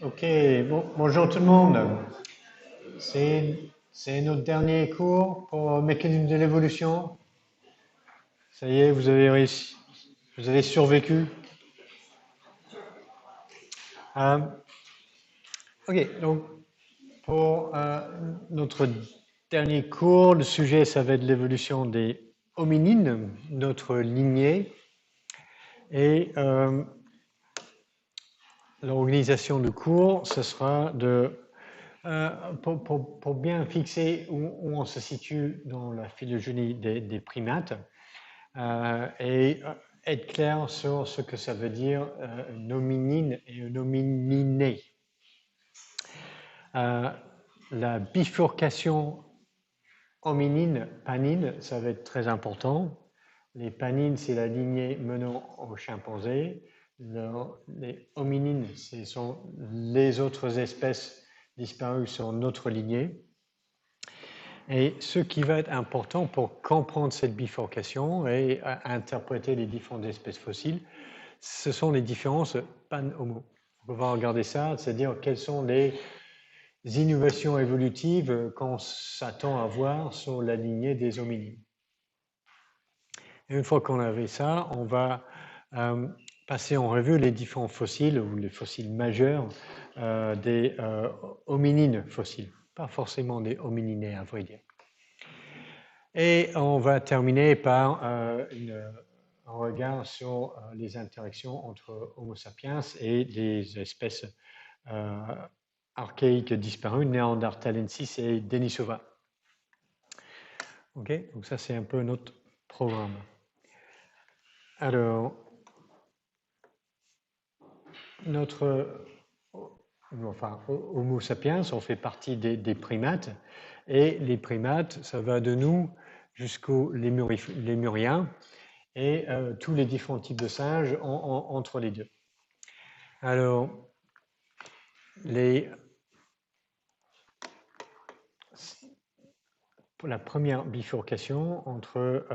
Ok, bonjour tout le monde. C'est notre dernier cours pour mécanisme de l'évolution. Ça y est, vous avez réussi, vous avez survécu. Euh, ok, donc pour notre dernier cours, le sujet ça va être l'évolution des hominines, notre lignée, et l'organisation du cours, ce sera de pour bien fixer où on se situe dans la phylogénie des primates et être clair sur ce que ça veut dire une hominine et une homininée. La bifurcation hominine-panine, ça va être très important. Les panines, c'est la lignée menant aux chimpanzés. Les hominines, ce sont les autres espèces disparues sur notre lignée. Et ce qui va être important pour comprendre cette bifurcation et interpréter les différentes espèces fossiles, ce sont les différences pan-homo. On va regarder ça, c'est-à-dire quelles sont les innovations évolutives qu'on s'attend à voir sur la lignée des hominines. Et une fois qu'on avait ça, on va passer en revue les différents fossiles ou les fossiles majeurs des hominines fossiles, pas forcément des homininés à vrai dire. Et on va terminer par un regard sur les interactions entre Homo sapiens et les espèces archaïques disparues, Neanderthalensis et Denisova. Ok, donc ça c'est un peu notre programme. Alors, Homo sapiens, on fait partie des primates, et les primates, ça va de nous jusqu'aux lémuriens, et tous les différents types de singes entre les deux. Alors, pour la première bifurcation entre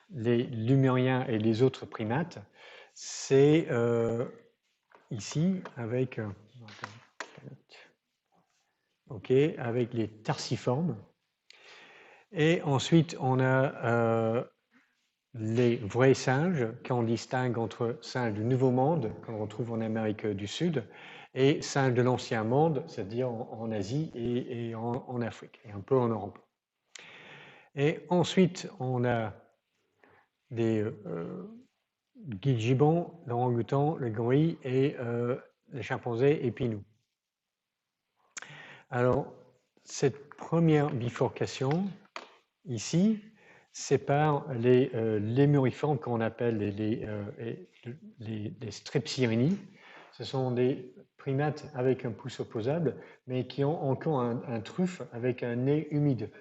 les lémuriens et les autres primates, c'est ici avec, avec les tarsiformes. Et ensuite, on a les vrais singes, qu'on distingue entre singes du Nouveau Monde, qu'on retrouve en Amérique du Sud, et singes de l'Ancien Monde, c'est-à-dire en Asie et en Afrique, et un peu en Europe. Et ensuite, on a des gibbons, l'orang-outan, le gorille et les chimpanzés et puis nous. Alors, cette première bifurcation, ici, sépare les lémuriformes qu'on appelle les strepsirrhini. Ce sont des primates avec un pouce opposable, mais qui ont encore un truffe avec un nez humide,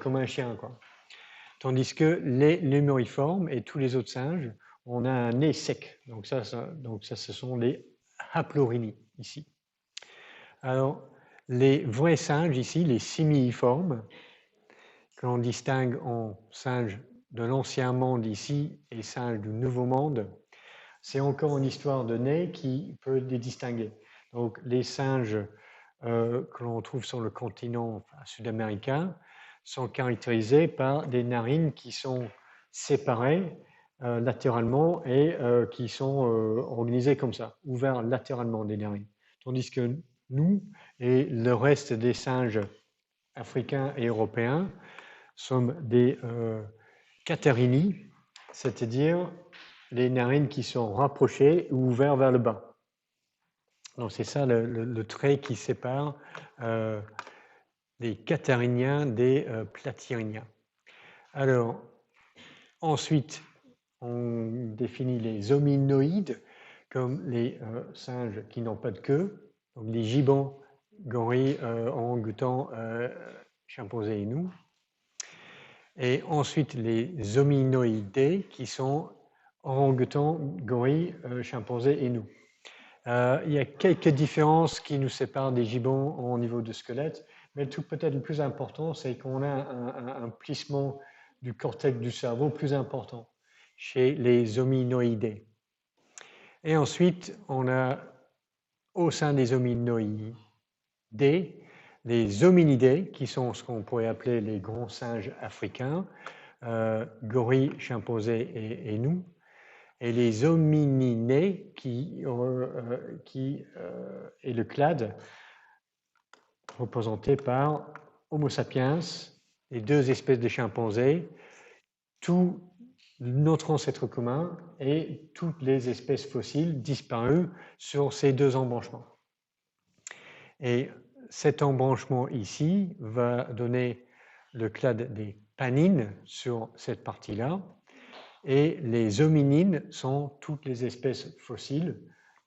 comme un chien, quoi. Tandis que les lémuriformes et tous les autres singes, on a un nez sec. Donc ça ce sont les haplorhini, ici. Alors, les vrais singes, ici, les simiiformes, que l'on distingue en singes de l'Ancien Monde ici et singes du Nouveau Monde, c'est encore une histoire de nez qui peut les distinguer. Donc, les singes que l'on trouve sur le continent sud-américain sont caractérisés par des narines qui sont séparées latéralement et qui sont organisées comme ça, ouvertes latéralement des narines. Tandis que nous et le reste des singes africains et européens sommes des catarrhini, c'est-à-dire les narines qui sont rapprochées ou ouvertes vers le bas. Donc c'est ça le trait qui sépare les catarrhiniens des platyrrhiniens. Alors, ensuite, on définit les hominoïdes comme les singes qui n'ont pas de queue, donc les gibbons, gorilles, orang-outans, chimpanzés et nous. Et ensuite, les hominoïdés qui sont orang-outans, gorilles, chimpanzés et nous. Il y a quelques différences qui nous séparent des gibbons au niveau du squelette, mais tout peut-être le plus important, c'est qu'on a un plissement du cortex du cerveau plus important chez les hominoïdés. Et ensuite, on a au sein des hominoïdés, les hominidés, qui sont ce qu'on pourrait appeler les grands singes africains, gorilles, chimpanzés et nous, et les homininés qui est le clade représenté par Homo sapiens, les deux espèces de chimpanzés, tout notre ancêtre commun et toutes les espèces fossiles disparues sur ces deux embranchements. Et cet embranchement ici va donner le clade des panines sur cette partie-là, et les hominines sont toutes les espèces fossiles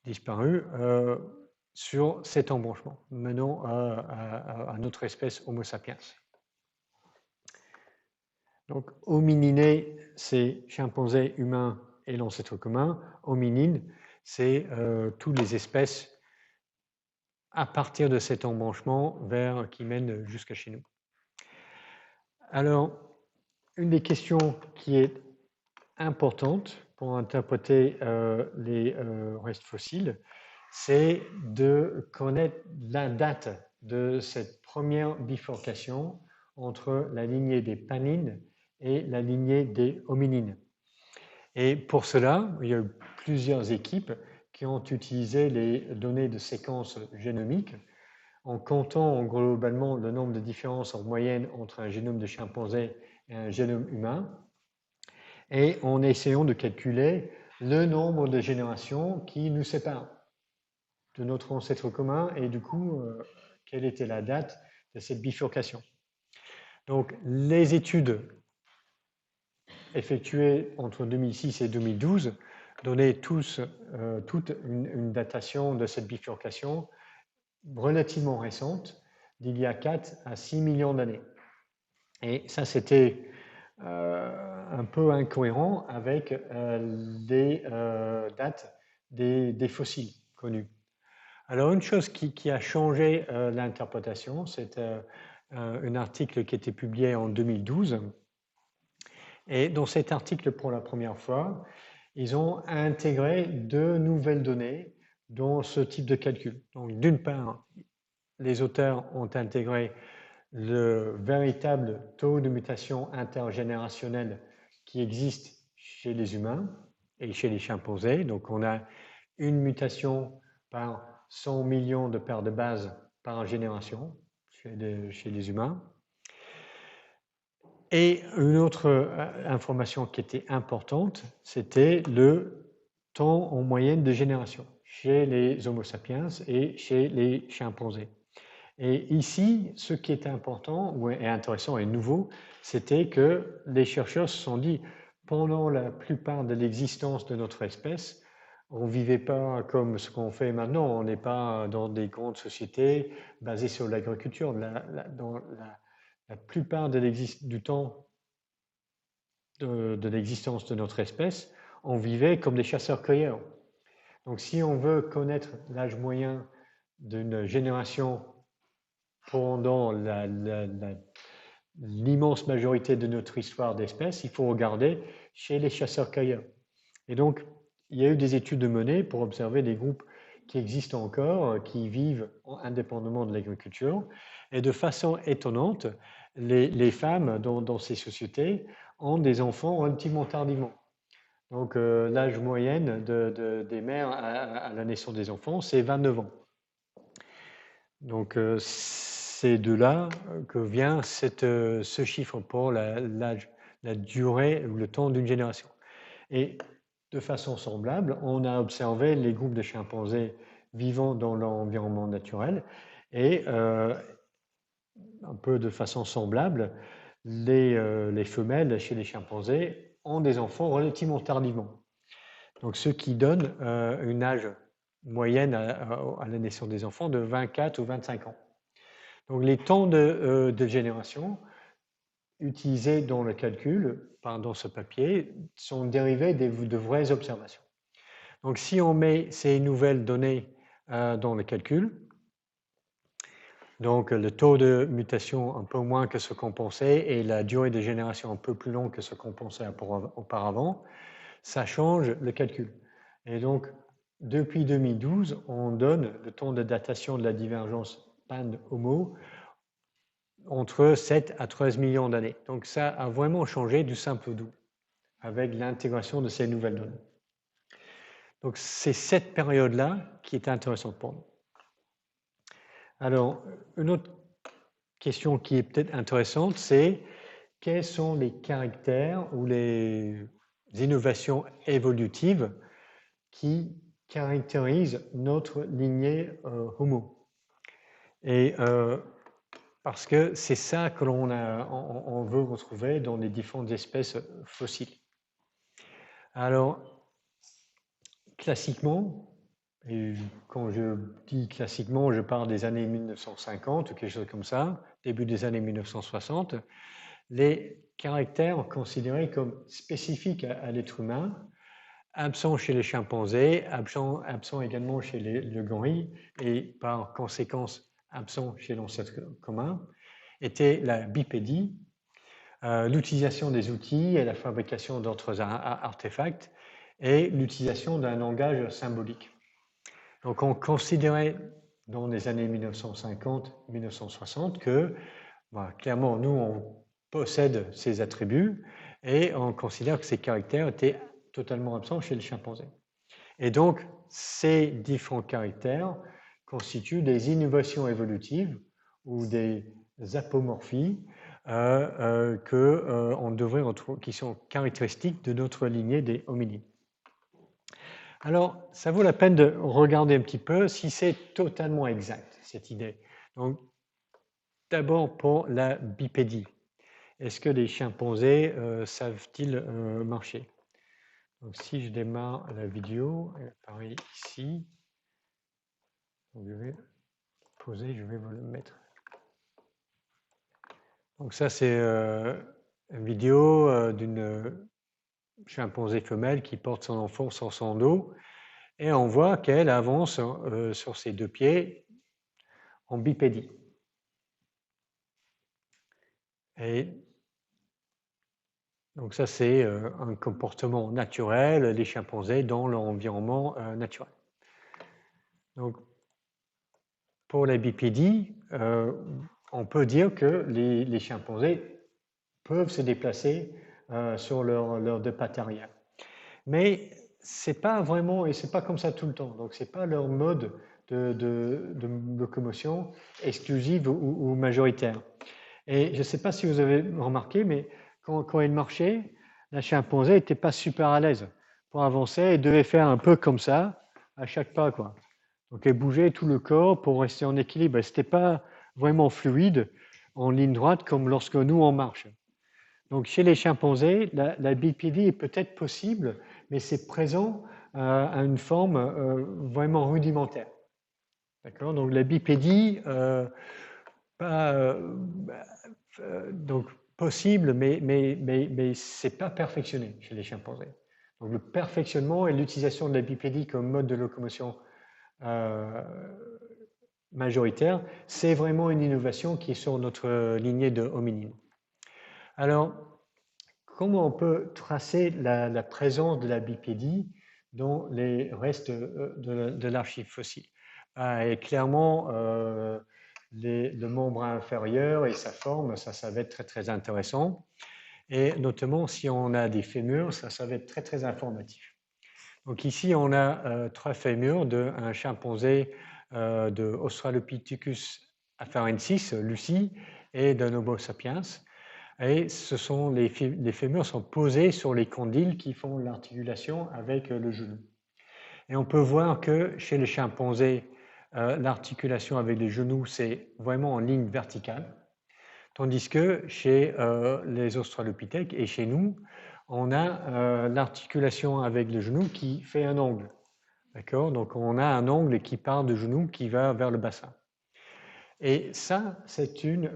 disparues sur cet embranchement, menant à notre espèce Homo sapiens. Donc, homininés, c'est chimpanzés, humains et l'ancêtre commun. Hominines, c'est toutes les espèces à partir de cet embranchement qui mène jusqu'à chez nous. Alors, une des questions qui est importante pour interpréter les restes fossiles, c'est de connaître la date de cette première bifurcation entre la lignée des panines et la lignée des hominines. Et pour cela, il y a eu plusieurs équipes qui ont utilisé les données de séquences génomiques en comptant globalement le nombre de différences en moyenne entre un génome de chimpanzé et un génome humain, et en essayant de calculer le nombre de générations qui nous séparent de notre ancêtre commun et du coup, quelle était la date de cette bifurcation. Donc, les études effectuées entre 2006 et 2012 donnaient toute une datation de cette bifurcation relativement récente, d'il y a 4 à 6 millions d'années. Et ça, c'était un peu incohérent avec les dates des fossiles connus. Alors, une chose qui a changé l'interprétation, c'est un article qui a été publié en 2012. Et dans cet article, pour la première fois, ils ont intégré de nouvelles données dans ce type de calcul. Donc, d'une part, les auteurs ont intégré le véritable taux de mutation intergénérationnelle qui existe chez les humains et chez les chimpanzés. Donc, on a une mutation par 100 millions de paires de bases par génération chez les humains. Et une autre information qui était importante, c'était le temps en moyenne de génération chez les Homo sapiens et chez les chimpanzés. Et ici, ce qui était important et intéressant et nouveau, c'était que les chercheurs se sont dit, pendant la plupart de l'existence de notre espèce, on ne vivait pas comme ce qu'on fait maintenant, on n'est pas dans des grandes sociétés basées sur l'agriculture. Dans la plupart du temps de l'existence de notre espèce, on vivait comme des chasseurs-cueilleurs. Donc si on veut connaître l'âge moyen d'une génération pendant l'immense majorité de notre histoire d'espèce, il faut regarder chez les chasseurs-cueilleurs. Et donc, il y a eu des études menées pour observer des groupes qui existent encore, qui vivent indépendamment de l'agriculture. Et de façon étonnante, les femmes dans ces sociétés ont des enfants relativement tardivement. Donc, l'âge moyen des mères à la naissance des enfants, c'est 29 ans. Donc, c'est de là que vient ce chiffre pour la durée ou le temps d'une génération. Et de façon semblable, on a observé les groupes de chimpanzés vivant dans l'environnement naturel et un peu de façon semblable, les femelles chez les chimpanzés ont des enfants relativement tardivement. Donc, ce qui donne une âge moyenne à la naissance des enfants de 24 ou 25 ans. Donc, les temps de génération utilisés dans le calcul, dans ce papier, sont dérivés de vraies observations. Donc, si on met ces nouvelles données dans le calcul, donc le taux de mutation un peu moins que ce qu'on pensait et la durée de génération un peu plus longue que ce qu'on pensait auparavant, ça change le calcul. Et donc, depuis 2012, on donne le temps de datation de la divergence Pan-Homo entre 7 à 13 millions d'années. Donc ça a vraiment changé du simple au double avec l'intégration de ces nouvelles données. Donc c'est cette période-là qui est intéressante pour nous. Alors, une autre question qui est peut-être intéressante, c'est quels sont les caractères ou les innovations évolutives qui caractérisent notre lignée Homo. Et parce que c'est ça que on veut retrouver dans les différentes espèces fossiles. Alors, classiquement, et quand je dis classiquement, je parle des années 1950 ou quelque chose comme ça, début des années 1960, les caractères considérés comme spécifiques à l'être humain, absents chez les chimpanzés, absents également chez le gorille et par conséquence absents chez l'ancêtre commun, étaient la bipédie, l'utilisation des outils et la fabrication d'autres artefacts et l'utilisation d'un langage symbolique. Donc on considérait dans les années 1950-1960 que clairement nous on possède ces attributs et on considère que ces caractères étaient totalement absents chez les chimpanzés. Et donc ces différents caractères constituent des innovations évolutives ou des apomorphies on devrait retrouver, qui sont caractéristiques de notre lignée des hominines. Alors, ça vaut la peine de regarder un petit peu si c'est totalement exact, cette idée. Donc, d'abord pour la bipédie. Est-ce que les chimpanzés savent-ils marcher? Donc, si je démarre la vidéo, elle apparaît ici. Donc, je vais poser, je vais vous le mettre. Donc ça, c'est une vidéo d'une chimpanzé femelle qui porte son enfant sur son dos. Et on voit qu'elle avance sur ses deux pieds en bipédie. Et donc ça, c'est un comportement naturel des chimpanzés dans leur environnement naturel. Donc, pour la bipédie, on peut dire que les chimpanzés peuvent se déplacer sur leurs deux pattes arrière. Mais c'est pas vraiment, et c'est pas comme ça tout le temps. Donc c'est pas leur mode de locomotion exclusive ou majoritaire. Et je ne sais pas si vous avez remarqué, mais quand elle marchait, la chimpanzé n'était pas super à l'aise pour avancer. Elle devait faire un peu comme ça à chaque pas, quoi. Donc elle bougeait tout le corps pour rester en équilibre. Ce n'était pas vraiment fluide en ligne droite comme lorsque nous on marche. Donc chez les chimpanzés, la bipédie est peut-être possible, mais c'est présent à une forme vraiment rudimentaire. D'accord ? Donc la bipédie, donc possible, mais c'est pas perfectionné chez les chimpanzés. Donc le perfectionnement et l'utilisation de la bipédie comme mode de locomotion majoritaire, c'est vraiment une innovation qui est sur notre lignée de hominines. Alors, comment on peut tracer la présence de la bipédie dans les restes de l'archive fossile? Et clairement, le membre inférieur et sa forme, ça va être très, très intéressant. Et notamment, si on a des fémurs, ça va être très, très informatif. Donc ici, on a 3 fémurs d'un chimpanzé de Australopithecus afarensis, Lucie, et d'un Homo sapiens. Et ce sont les fémurs sont posés sur les condyles qui font l'articulation avec le genou. Et on peut voir que chez les chimpanzés, l'articulation avec les genoux, c'est vraiment en ligne verticale. Tandis que chez les australopithèques et chez nous, on a l'articulation avec le genou qui fait un angle. D'accord ? Donc on a un angle qui part du genou qui va vers le bassin. Et ça, c'est une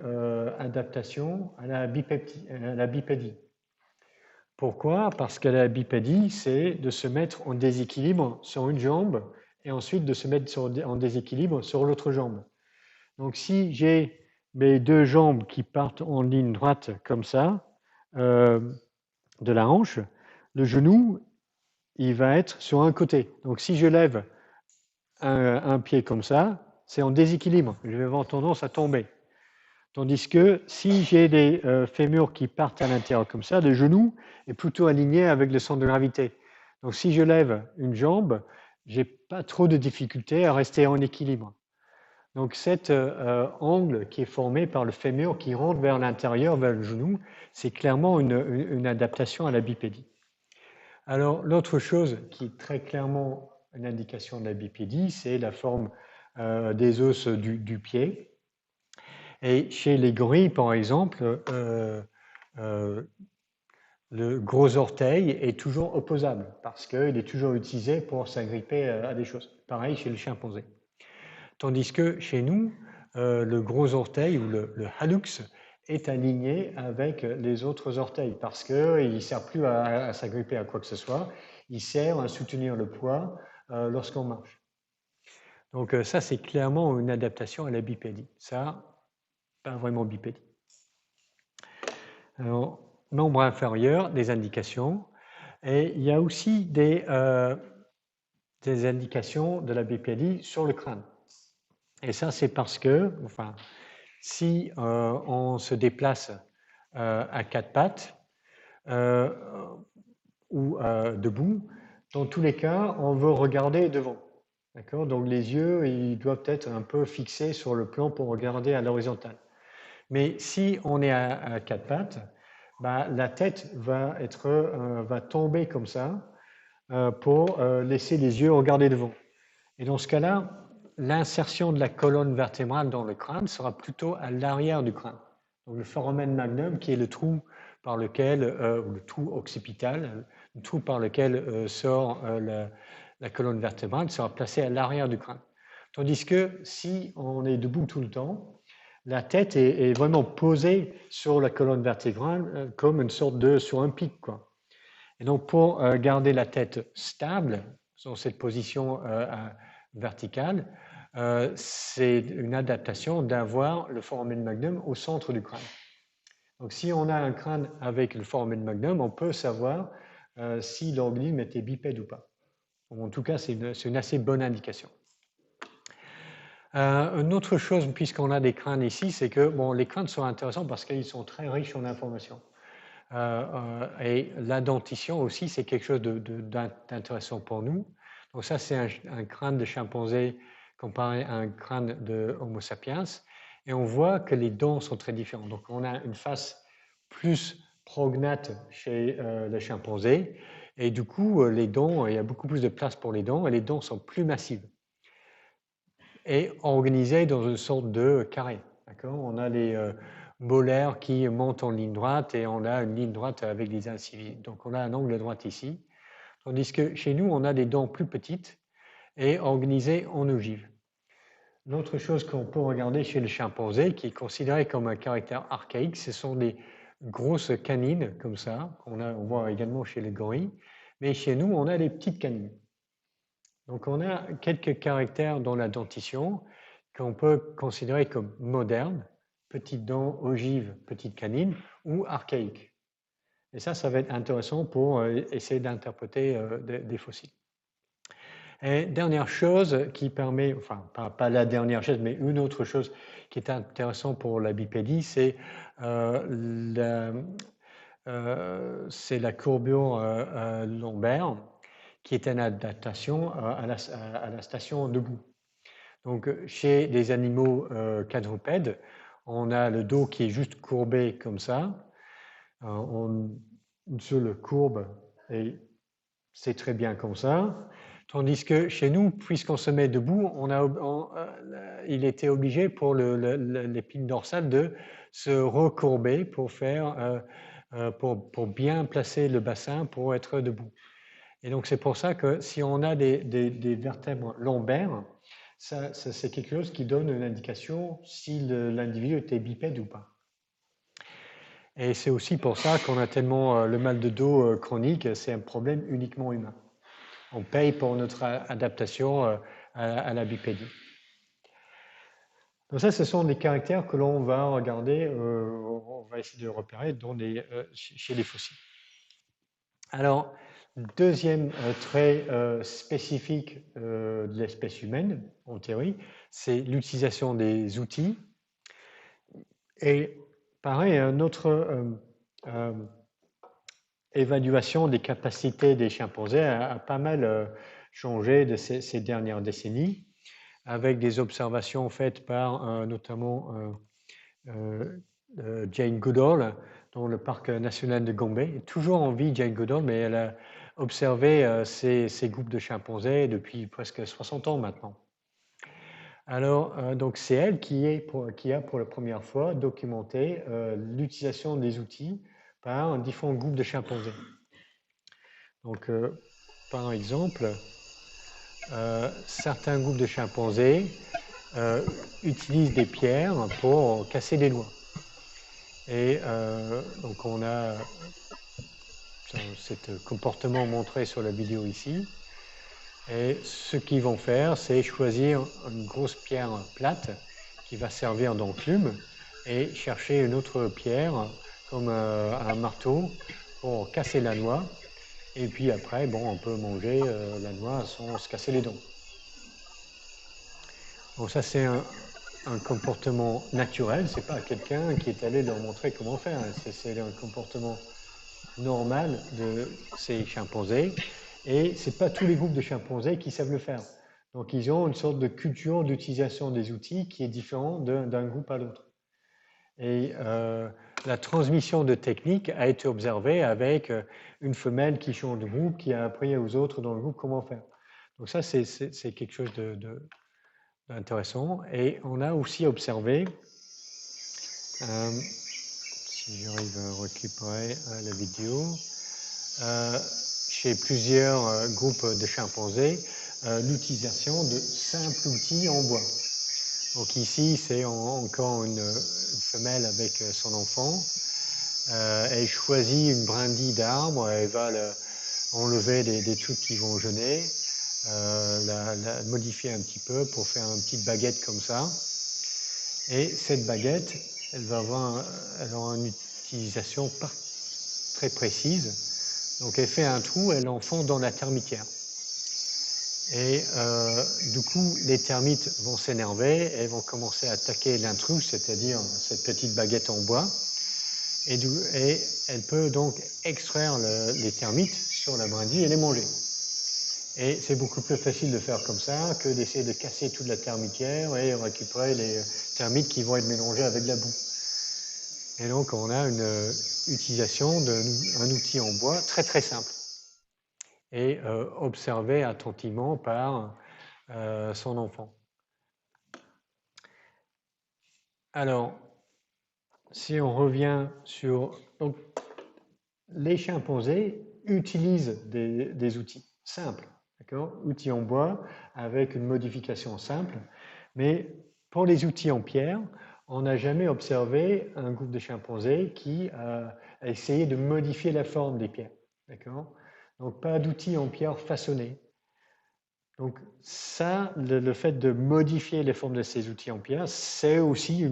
adaptation à la bipédie. Pourquoi ? Parce que la bipédie, c'est de se mettre en déséquilibre sur une jambe et ensuite de se mettre en déséquilibre sur l'autre jambe. Donc si j'ai mes deux jambes qui partent en ligne droite comme ça, de la hanche, le genou, il va être sur un côté. Donc si je lève un pied comme ça, c'est en déséquilibre. Je vais avoir tendance à tomber. Tandis que si j'ai des fémurs qui partent à l'intérieur comme ça, le genou est plutôt aligné avec le centre de gravité. Donc si je lève une jambe, j'ai pas trop de difficulté à rester en équilibre. Donc cet angle qui est formé par le fémur qui rentre vers l'intérieur, vers le genou, c'est clairement une adaptation à la bipédie. Alors l'autre chose qui est très clairement une indication de la bipédie, c'est la forme des os du pied. Et chez les gorilles, par exemple, le gros orteil est toujours opposable parce qu'il est toujours utilisé pour s'agripper à des choses. Pareil chez le chimpanzé. Tandis que chez nous, le gros orteil ou le hallux est aligné avec les autres orteils parce qu'il ne sert plus à s'agripper à quoi que ce soit, il sert à soutenir le poids lorsqu'on marche. Donc ça, c'est clairement une adaptation à la bipédie. Ça, pas vraiment bipédie. Alors, membre inférieur, des indications. Et il y a aussi des indications de la bipédie sur le crâne. Et ça, c'est parce que, enfin, si on se déplace à quatre pattes ou debout, dans tous les cas, on veut regarder devant. D'accord ? Donc les yeux, ils doivent être un peu fixés sur le plan pour regarder à l'horizontale. Mais si on est à quatre pattes, bah, la tête va tomber comme ça pour laisser les yeux regarder devant. Et dans ce cas-là, l'insertion de la colonne vertébrale dans le crâne sera plutôt à l'arrière du crâne. Donc le foramen magnum, qui est le trou par lequel, le trou occipital, le trou par lequel sort la colonne vertébrale, sera placé à l'arrière du crâne. Tandis que si on est debout tout le temps, la tête est vraiment posée sur la colonne vertébrale comme une sorte de sur un pic, quoi. Et donc pour garder la tête stable dans cette position verticale, c'est une adaptation d'avoir le foramen magnum au centre du crâne. Donc si on a un crâne avec le foramen magnum, on peut savoir si l'organisme était bipède ou pas. En tout cas, c'est une assez bonne indication. Une autre chose, puisqu'on a des crânes ici, c'est que bon, les crânes sont intéressants parce qu'ils sont très riches en informations. Et la dentition aussi, c'est quelque chose d'intéressant pour nous. Donc ça, c'est un crâne de chimpanzé comparé à un crâne de Homo sapiens. Et on voit que les dents sont très différentes. Donc on a une face plus prognate chez le chimpanzé. Et du coup, les dents, il y a beaucoup plus de place pour les dents et les dents sont plus massives et organisées dans une sorte de carré. On a les molaires qui montent en ligne droite et on a une ligne droite avec des incisives. Donc on a un angle droit ici. Tandis que chez nous, on a des dents plus petites et organisées en ogive. L'autre chose qu'on peut regarder chez le chimpanzé, qui est considéré comme un caractère archaïque, ce sont des grosses canines comme ça, on voit également chez les gorilles, mais chez nous, on a des petites canines. Donc on a quelques caractères dans la dentition qu'on peut considérer comme modernes, petites dents, ogives, petites canines, ou archaïques. Et ça va être intéressant pour essayer d'interpréter des fossiles. Et dernière chose qui permet, enfin pas la dernière chose, mais une autre chose qui est intéressante pour la bipédie, c'est la courbure lombaire, qui est une adaptation à la station debout. Donc, chez les animaux quadrupèdes, on a le dos qui est juste courbé comme ça. On se le courbe et c'est très bien comme ça. Tandis que chez nous, puisqu'on se met debout, il était obligé pour l'épine dorsale de se recourber pour bien placer le bassin pour être debout. Et donc c'est pour ça que si on a des vertèbres lombaires, c'est quelque chose qui donne une indication si l'individu était bipède ou pas. Et c'est aussi pour ça qu'on a tellement le mal de dos chronique, c'est un problème uniquement humain. On paye pour notre adaptation à la bipédie. Donc ça, ce sont des caractères que l'on va regarder, on va essayer de repérer chez les fossiles. Alors, Deuxième trait spécifique de l'espèce humaine, en théorie, c'est l'utilisation des outils. Et pareil, une autre évaluation des capacités des chimpanzés a pas mal changé de ces dernières décennies, avec des observations faites par notamment Jane Goodall dans le parc national de Gombe. Toujours en vie, Jane Goodall, mais elle a observé ces groupes de chimpanzés depuis presque 60 ans maintenant. Alors, donc c'est elle qui a pour la première fois documenté l'utilisation des outils par différents groupes de chimpanzés. Donc, par exemple, certains groupes de chimpanzés utilisent des pierres pour casser des noix. Et donc on a ce comportement montré sur la vidéo ici. Et ce qu'ils vont faire, c'est choisir une grosse pierre plate qui va servir d'enclume et chercher une autre pierre comme un marteau pour casser la noix. Et puis après, bon, on peut manger la noix sans se casser les dents. Donc ça, c'est un comportement naturel. C'est pas quelqu'un qui est allé leur montrer comment faire. C'est un comportement normal de ces chimpanzés. Et ce n'est pas tous les groupes de chimpanzés qui savent le faire. Donc, ils ont une sorte de culture d'utilisation des outils qui est différente d'un groupe à l'autre. Et la transmission de techniques a été observée avec une femelle qui change de groupe, qui a appris aux autres dans le groupe comment faire. Donc ça, c'est quelque chose d'intéressant. Et on a aussi observé, si j'arrive à récupérer la vidéo, chez plusieurs groupes de chimpanzés, l'utilisation de simples outils en bois. Donc ici, c'est encore une femelle avec son enfant. Elle choisit une brindille d'arbre, elle va enlever des trucs qui vont gêner, la modifier un petit peu pour faire une petite baguette comme ça. Et cette baguette, elle va avoir une utilisation très précise. Donc elle fait un trou, elle l'enfonce dans la termitière. Et du coup, les termites vont s'énerver, elles vont commencer à attaquer l'intrus, c'est-à-dire cette petite baguette en bois. Et elle peut donc extraire les termites sur la brindille et les manger. Et c'est beaucoup plus facile de faire comme ça que d'essayer de casser toute la termitière et récupérer les termites qui vont être mélangés avec la boue. Et donc, on a une utilisation d'un outil en bois très très simple et observé attentivement par son enfant. Alors, si on revient sur... Donc, les chimpanzés utilisent des outils simples, d'accord, outils en bois avec une modification simple, mais pour les outils en pierre, on n'a jamais observé un groupe de chimpanzés qui a essayé de modifier la forme des pierres, d'accord. Donc pas d'outils en pierre façonnés. Donc ça, le fait de modifier les formes de ces outils en pierre, c'est aussi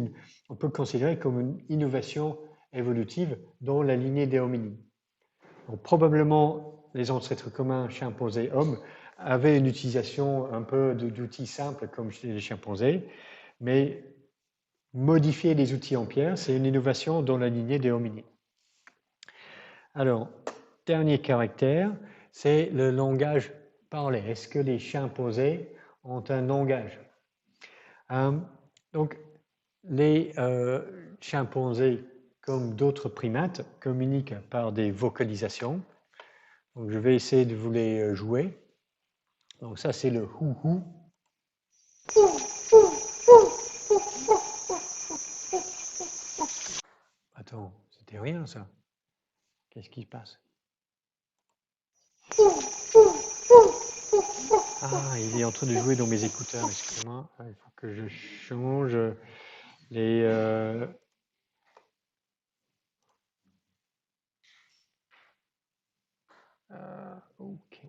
on peut le considérer comme une innovation évolutive dans la lignée des hominines. Donc, probablement, les ancêtres communs chimpanzés hommes avaient une utilisation un peu d'outils simples comme chez les chimpanzés, mais modifier les outils en pierre, c'est une innovation dans la lignée des hominines. Alors, dernier caractère, c'est le langage parlé. Est-ce que les chimpanzés ont un langage? Donc, les chimpanzés, comme d'autres primates, communiquent par des vocalisations. Donc, je vais essayer de vous les jouer. Donc, ça, c'est le hou-hou. Attends, c'était rien, ça. Qu'est-ce qui se passe? Ah, il est en train de jouer dans mes écouteurs, excusez-moi. Il faut que je change les... ok.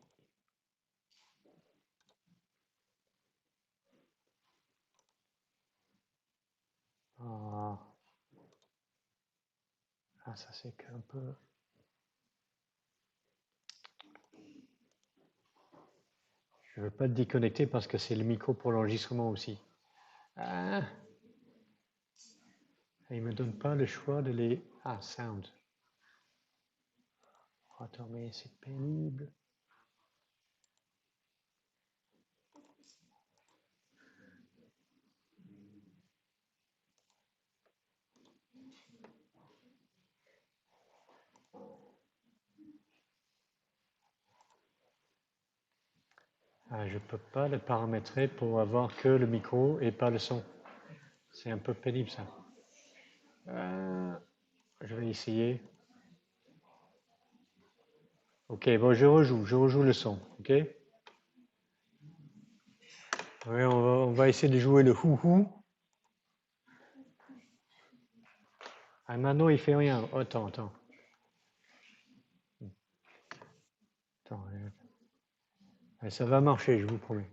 Ah, ça c'est qu'un peu... Je ne veux pas te déconnecter parce que c'est le micro pour l'enregistrement aussi. Ah, il ne me donne pas le choix de les... Ah, sound. Oh, attends, mais c'est pénible. Ah, je ne peux pas le paramétrer pour avoir que le micro et pas le son. C'est un peu pénible ça. Je vais essayer. Ok, bon, je rejoue le son, ok? Oui, on va essayer de jouer le hou-hou. Ah, maintenant, il fait rien. Oh, attends. Attends, ça va marcher, je vous promets.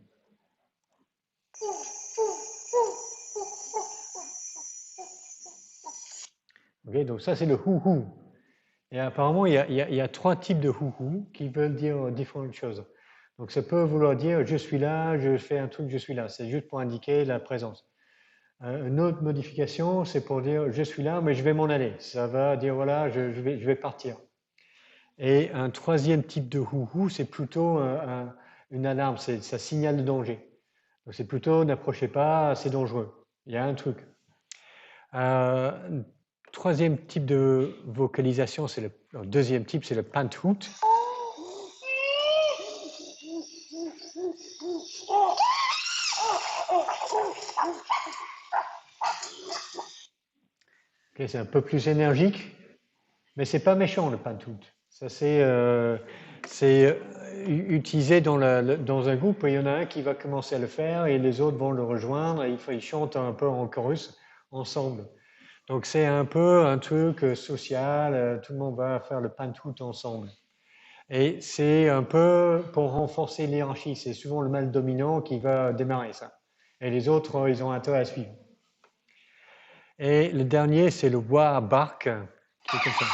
Ok, donc ça, c'est le hou-hou. Et apparemment, il y a 3 types de hou-hou qui veulent dire différentes choses. Donc, ça peut vouloir dire je suis là, je fais un truc, je suis là. C'est juste pour indiquer la présence. Une autre modification, c'est pour dire je suis là, mais je vais m'en aller. Ça va dire voilà, je vais partir. Et un troisième type de hou-hou, c'est plutôt une alarme, ça signale le danger. Donc c'est plutôt n'approchez pas, c'est dangereux. Il y a un truc. Troisième type de vocalisation, c'est le deuxième type, c'est le pantoot. Okay, c'est un peu plus énergique, mais c'est pas méchant le pantoot. Ça c'est utilisé dans un groupe. Il y en a un qui va commencer à le faire et les autres vont le rejoindre. Et ils chantent un peu en chorus ensemble. Donc c'est un peu un truc social. Tout le monde va faire le pantoot ensemble. Et c'est un peu pour renforcer l'hierarchie. C'est souvent le mâle dominant qui va démarrer ça. Et les autres, ils ont intérêt à suivre. Et le dernier, c'est le wah bark, qui est comme ça.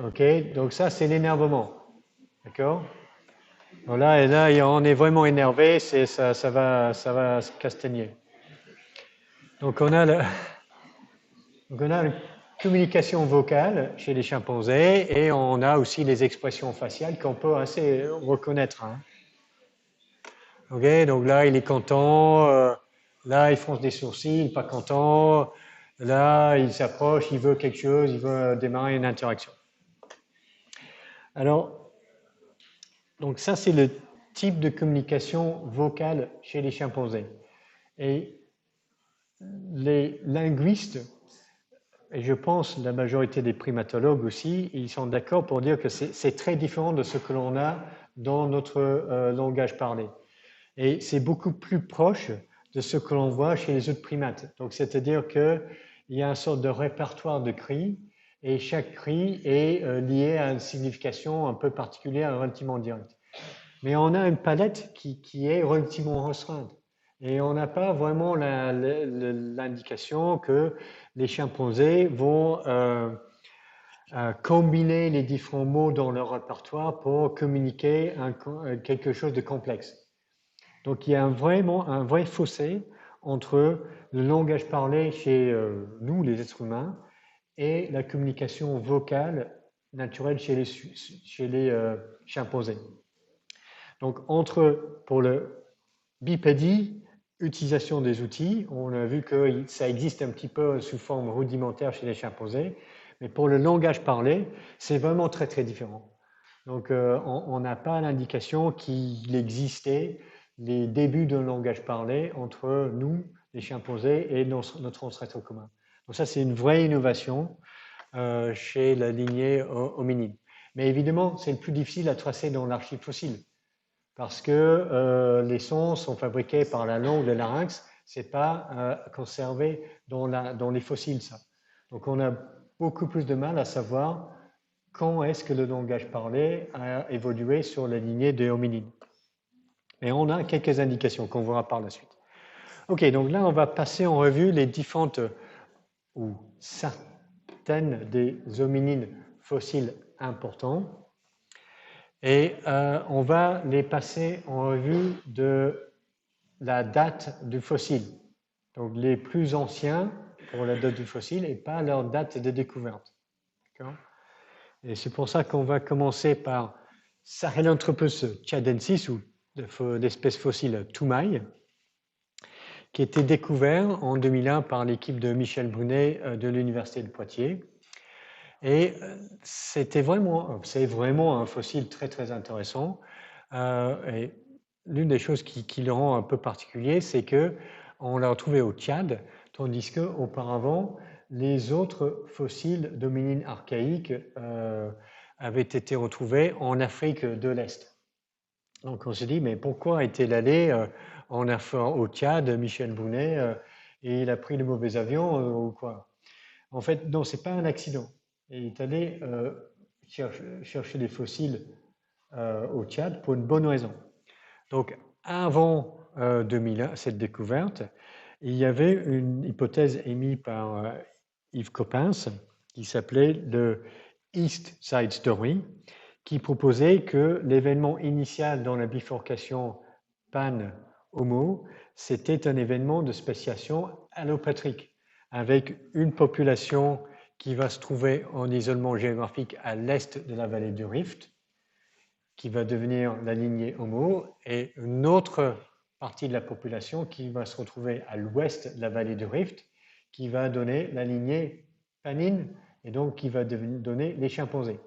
Ok, donc ça, c'est l'énervement. D'accord? Donc là, on est vraiment énervé, ça va se castagner. Donc on a la communication vocale chez les chimpanzés et on a aussi les expressions faciales qu'on peut assez reconnaître. Hein. Ok, donc là, il est content, là, il fronce des sourcils, pas content, là, il s'approche, il veut quelque chose, il veut démarrer une interaction. Alors, donc ça, c'est le type de communication vocale chez les chimpanzés. Et les linguistes, et je pense la majorité des primatologues aussi, ils sont d'accord pour dire que c'est très différent de ce que l'on a dans notre langage parlé. Et c'est beaucoup plus proche de ce que l'on voit chez les autres primates. Donc, c'est-à-dire qu'il y a une sorte de répertoire de cris, et chaque cri est lié à une signification un peu particulière, relativement directe. Mais on a une palette qui est relativement restreinte. Et on n'a pas vraiment l'indication que les chimpanzés vont combiner les différents mots dans leur répertoire pour communiquer quelque chose de complexe. Donc il y a vraiment un vrai fossé entre le langage parlé chez nous, les êtres humains, et la communication vocale naturelle chez les chimpanzés. Donc pour le bipédie, utilisation des outils, on a vu que ça existe un petit peu sous forme rudimentaire chez les chimpanzés, mais pour le langage parlé, c'est vraiment très très différent. Donc on n'a pas l'indication qu'il existait les débuts d'un langage parlé entre nous, les chimpanzés, et notre ancêtre commun. Donc ça, c'est une vraie innovation chez la lignée hominide. Mais évidemment, c'est le plus difficile à tracer dans l'archive fossile, parce que les sons sont fabriqués par la langue, le larynx, c'est pas conservé dans les fossiles, ça. Donc on a beaucoup plus de mal à savoir quand est-ce que le langage parlé a évolué sur la lignée des hominides. Mais on a quelques indications qu'on verra par la suite. OK, donc là, on va passer en revue les différentes ou certaines des hominines fossiles importants. Et on va les passer en revue de la date du fossile. Donc les plus anciens pour la date du fossile et pas leur date de découverte. Et c'est pour ça qu'on va commencer par Sahelanthropus tchadensis ou l'espèce fossile Toumaï, qui a été découvert en 2001 par l'équipe de Michel Brunet de l'Université de Poitiers. Et c'est vraiment un fossile très très intéressant. Et l'une des choses qui le rend un peu particulier, c'est qu'on l'a retrouvé au Tchad, tandis qu'auparavant, les autres fossiles d'hominines archaïques avaient été retrouvés en Afrique de l'Est. Donc on se dit, mais pourquoi est-il allé au Tchad, Michel Brunet, et il a pris le mauvais avion ou quoi? En fait, non, ce n'est pas un accident. Il est allé chercher des fossiles au Tchad pour une bonne raison. Donc, avant 2001, cette découverte, il y avait une hypothèse émise par Yves Coppens qui s'appelait le East Side Story, qui proposait que l'événement initial dans la bifurcation Pan-Homo, c'était un événement de spéciation allopatrique, avec une population qui va se trouver en isolement géographique à l'est de la vallée du Rift, qui va devenir la lignée Homo, et une autre partie de la population qui va se retrouver à l'ouest de la vallée du Rift, qui va donner la lignée Panine, et donc qui va donner les chimpanzés.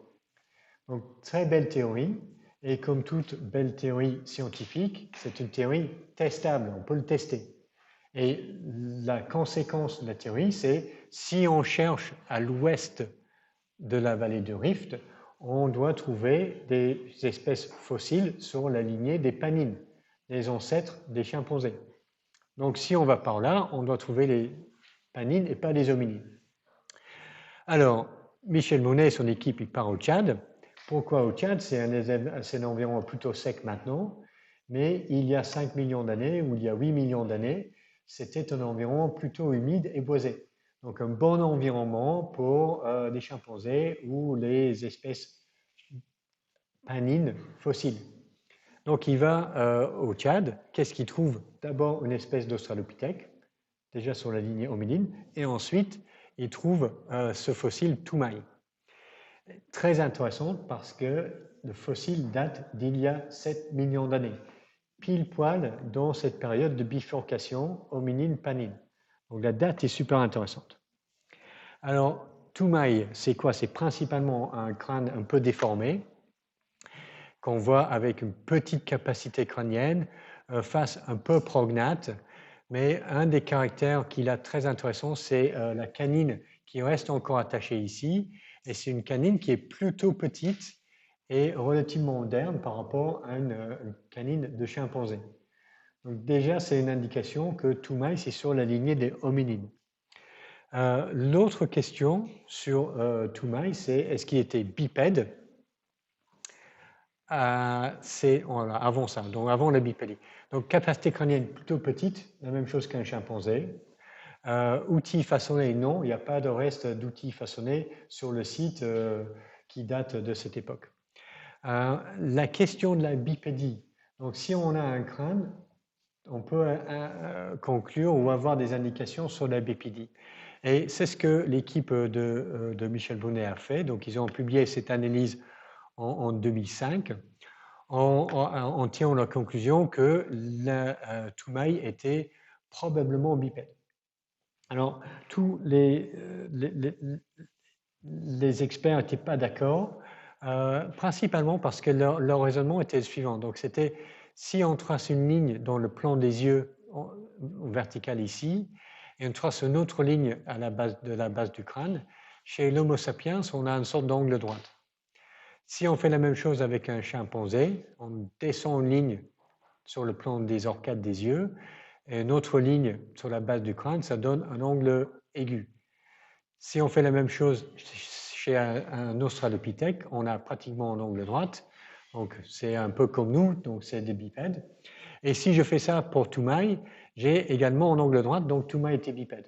Donc, très belle théorie, et comme toute belle théorie scientifique, c'est une théorie testable, on peut le tester. Et la conséquence de la théorie, c'est si on cherche à l'ouest de la vallée du Rift, on doit trouver des espèces fossiles sur la lignée des panines, les ancêtres des chimpanzés. Donc si on va par là, on doit trouver les panines et pas les hominines. Alors, Michel Brunet et son équipe, ils partent au Tchad. Pourquoi au Tchad? C'est un environnement plutôt sec maintenant, mais il y a 5 millions d'années ou il y a 8 millions d'années, c'était un environnement plutôt humide et boisé. Donc un bon environnement pour les chimpanzés ou les espèces panines fossiles. Donc il va au Tchad. Qu'est-ce qu'il trouve? D'abord une espèce d'Australopithèque, déjà sur la lignée hominine, et ensuite il trouve ce fossile Toumaï. Très intéressant parce que le fossile date d'il y a 7 millions d'années, pile poil dans cette période de bifurcation hominine-panine. Donc la date est super intéressante. Alors, Toumaï, c'est quoi? C'est principalement un crâne un peu déformé, qu'on voit avec une petite capacité crânienne, face un peu prognate, mais un des caractères qu'il a très intéressant, c'est la canine qui reste encore attachée ici, et c'est une canine qui est plutôt petite et relativement moderne par rapport à une canine de chimpanzé. Donc déjà, c'est une indication que Toumaï, c'est sur la lignée des hominines. L'autre question sur Toumaï, c'est est-ce qu'il était bipède? C'est avant ça, donc avant la bipédie. Donc capacité crânienne plutôt petite, la même chose qu'un chimpanzé. Outils façonnés, non, il n'y a pas de reste d'outils façonnés sur le site qui date de cette époque. La question de la bipédie, donc si on a un crâne, on peut conclure ou avoir des indications sur la bipédie. Et c'est ce que l'équipe de Michel Brunet a fait. Donc ils ont publié cette analyse en 2005 en tirant la conclusion que la Toumaï était probablement bipède. Alors, tous les experts n'étaient pas d'accord, principalement parce que leur raisonnement était le suivant. Donc, c'était si on trace une ligne dans le plan des yeux vertical ici, et on trace une autre ligne à la base du crâne, chez l'Homo sapiens, on a une sorte d'angle droite. Si on fait la même chose avec un chimpanzé, on descend une ligne sur le plan des arcades des yeux, et une autre ligne sur la base du crâne, ça donne un angle aigu. Si on fait la même chose chez un Australopithèque, on a pratiquement un angle droite, donc c'est un peu comme nous, donc c'est des bipèdes. Et si je fais ça pour Toumaï, j'ai également en angle droite, donc Toumaï était bipède.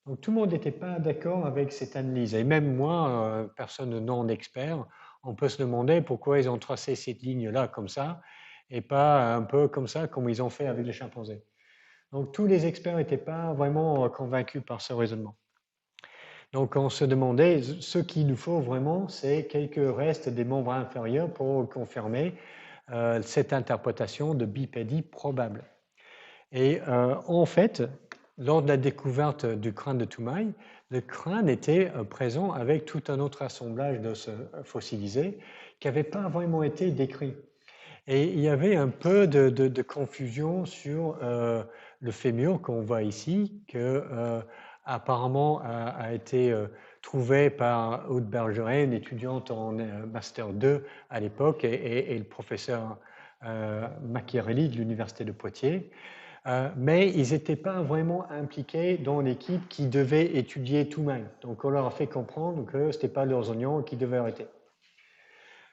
Donc tout le monde n'était pas d'accord avec cette analyse. Et même moi, personne non expert, on peut se demander pourquoi ils ont tracé cette ligne-là comme ça, et pas un peu comme ça, comme ils ont fait avec les chimpanzés. Donc tous les experts n'étaient pas vraiment convaincus par ce raisonnement. Donc on se demandait, ce qu'il nous faut vraiment, c'est quelques restes des membres inférieurs pour confirmer cette interprétation de bipédie probable. Et en fait, lors de la découverte du crâne de Toumaï, le crâne était présent avec tout un autre assemblage d'os fossilisés qui n'avait pas vraiment été décrit. Et il y avait un peu de confusion sur le fémur qu'on voit ici, que apparemment a été trouvé par Aude Bergeret, une étudiante en Master 2 à l'époque, et le professeur Macchiarelli de l'Université de Poitiers. Mais ils n'étaient pas vraiment impliqués dans l'équipe qui devait étudier Toumaï. Donc on leur a fait comprendre que ce n'était pas leurs oignons qui devaient arrêter.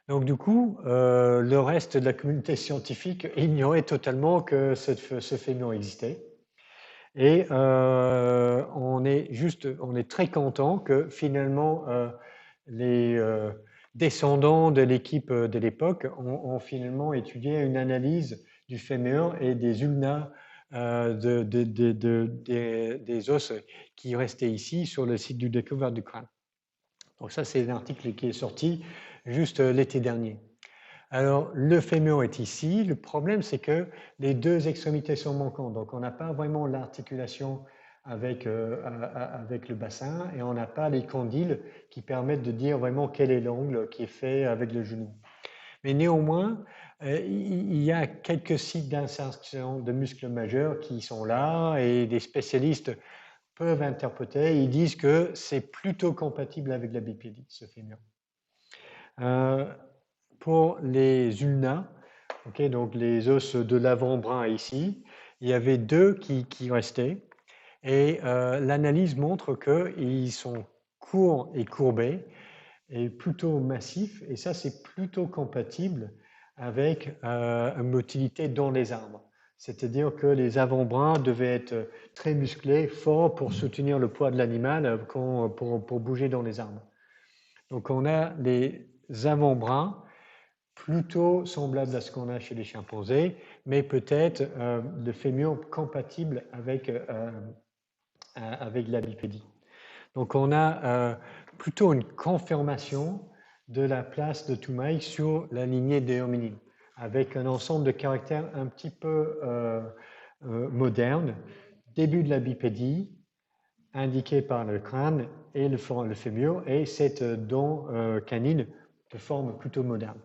Donc du coup, le reste de la communauté scientifique ignorait totalement que ce fémur existait. Et on est très content que finalement les descendants de l'équipe de l'époque ont finalement étudié une analyse du fémur et des ulnas des os qui restaient ici sur le site du découverte du crâne. Donc ça, c'est un article qui est sorti juste l'été dernier. Alors, le fémur est ici. Le problème, c'est que les deux extrémités sont manquantes. Donc, on n'a pas vraiment l'articulation avec le bassin et on n'a pas les condyles qui permettent de dire vraiment quel est l'angle qui est fait avec le genou. Mais néanmoins, il y a quelques sites d'insertion de muscles majeurs qui sont là et des spécialistes peuvent interpréter. Ils disent que c'est plutôt compatible avec la bipédie, ce fémur. Pour les ulnas, okay, donc les os de l'avant-bras ici, il y avait deux qui restaient. Et l'analyse montre qu'ils sont courts et courbés et plutôt massifs. Et ça, c'est plutôt compatible avec une motilité dans les arbres. C'est-à-dire que les avant-bras devaient être très musclés, forts pour soutenir le poids de l'animal pour bouger dans les arbres. Donc on a les avant-bras plutôt semblables à ce qu'on a chez les chimpanzés, mais peut-être le fémur compatible avec la bipédie. Donc on a plutôt une confirmation de la place de Toumaï sur la lignée des hominines, avec un ensemble de caractères un petit peu modernes, début de la bipédie, indiqué par le crâne et le fémur, et cette dent canine de forme plutôt moderne.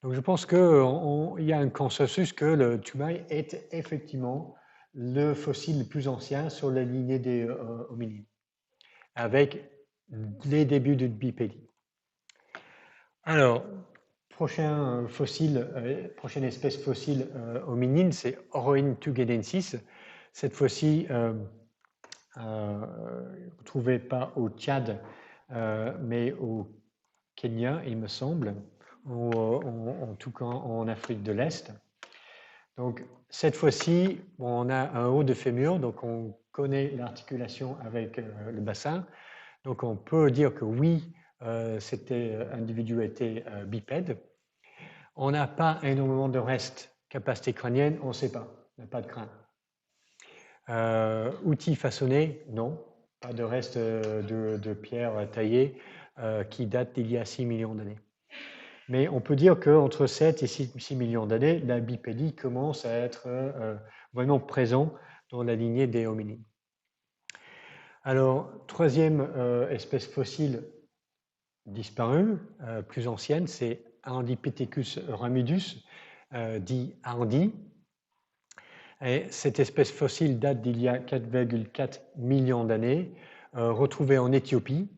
Donc je pense qu'il y a un consensus que le Toumaï est effectivement le fossile le plus ancien sur la lignée des hominines, avec les débuts de bipédie. Alors, prochaine espèce fossile hominine, c'est Oroin tugedensis. Cette fois-ci, trouvée pas au Tchad, mais au Kenya, il me semble, en tout cas en Afrique de l'Est. Donc, cette fois-ci, on a un haut de fémur, donc on connaît l'articulation avec le bassin. Donc, on peut dire que oui, cet individu était bipède. On n'a pas énormément de restes. Capacité crânienne, on ne sait pas. On n'a pas de crâne. Outils façonnés, non. Pas de restes de pierre taillée qui datent d'il y a 6 millions d'années. Mais on peut dire qu'entre 7 et 6 millions d'années, la bipédie commence à être vraiment présent dans la lignée des hominines. Alors, troisième espèce fossile disparue, plus ancienne, c'est Ardipithecus ramidus, dit Hardy. Et cette espèce fossile date d'il y a 4,4 millions d'années, retrouvée en Éthiopie.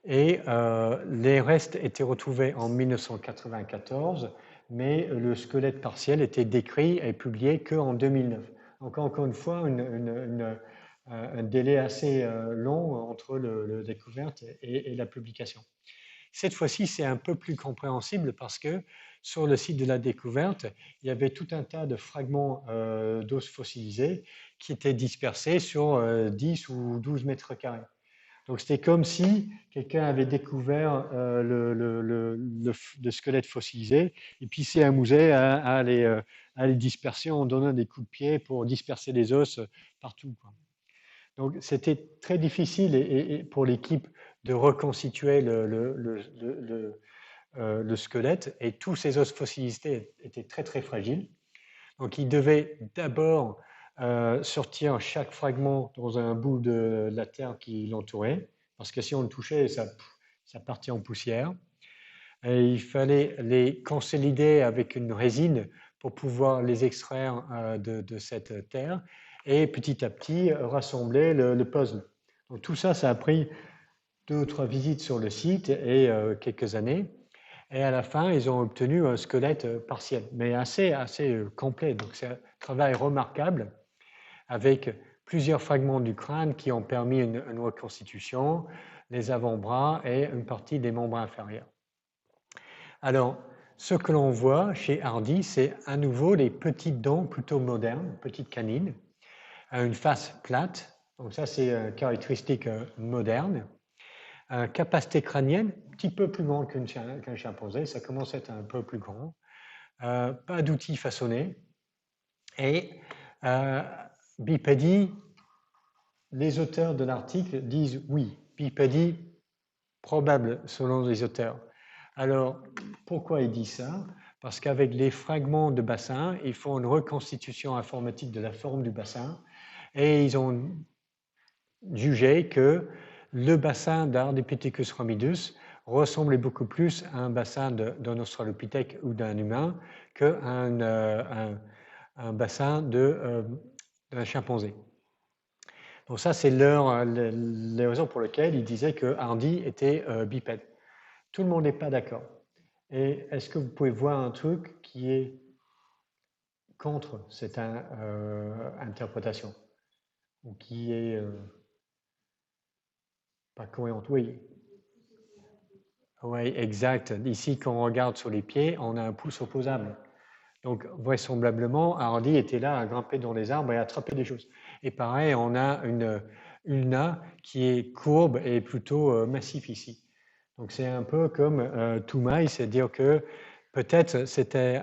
Et les restes étaient retrouvés en 1994, mais le squelette partiel était décrit et publié qu'en 2009. Donc encore une fois, un délai assez long entre la découverte et la publication. Cette fois-ci, c'est un peu plus compréhensible parce que sur le site de la découverte, il y avait tout un tas de fragments d'os fossilisés qui étaient dispersés sur 10 ou 12 mètres carrés. Donc c'était comme si quelqu'un avait découvert le squelette fossilisé et puis s'est amusé à les disperser en donnant des coups de pied pour disperser les os partout, quoi. Donc c'était très difficile et pour l'équipe de reconstituer le squelette, et tous ces os fossilisés étaient très très fragiles. Donc ils devaient d'abord sortir chaque fragment dans un bout de la terre qui l'entourait, parce que si on le touchait, ça partait en poussière. Et il fallait les consolider avec une résine pour pouvoir les extraire de cette terre et petit à petit rassembler le puzzle. Donc tout ça, ça a pris 2 ou 3 visites sur le site et quelques années. Et à la fin, ils ont obtenu un squelette partiel, mais assez complet. Donc c'est un travail remarquable avec plusieurs fragments du crâne qui ont permis une reconstitution, les avant-bras et une partie des membres inférieurs. Alors, ce que l'on voit chez Hardy, c'est à nouveau les petites dents plutôt modernes, petites canines, une face plate. Donc ça, c'est une caractéristique moderne. Capacité crânienne, un petit peu plus grande qu'un chimpanzé, ça commence à être un peu plus grand. Pas d'outils façonnés. Et bipédie, les auteurs de l'article disent oui, bipédie probable selon les auteurs. Alors, pourquoi ils disent ça? Parce qu'avec les fragments de bassin, ils font une reconstitution informatique de la forme du bassin et ils ont jugé que le bassin d'Ardipithecus ramidus ressemblait beaucoup plus à un bassin d'un australopithèque ou d'un humain qu'à un bassin d'un chimpanzé. Donc ça, c'est les raisons pour lesquelles ils disaient que Hardy était bipède. Tout le monde n'est pas d'accord. Et est-ce que vous pouvez voir un truc qui est contre cette interprétation ou qui est pas cohérente? Oui. Oui, exact. Ici, quand on regarde sur les pieds, on a un pouce opposable. Donc, vraisemblablement, Hardy était là à grimper dans les arbres et à attraper des choses. Et pareil, on a une ulna qui est courbe et plutôt massif ici. Donc, c'est un peu comme Toumaï, c'est-à-dire que peut-être c'était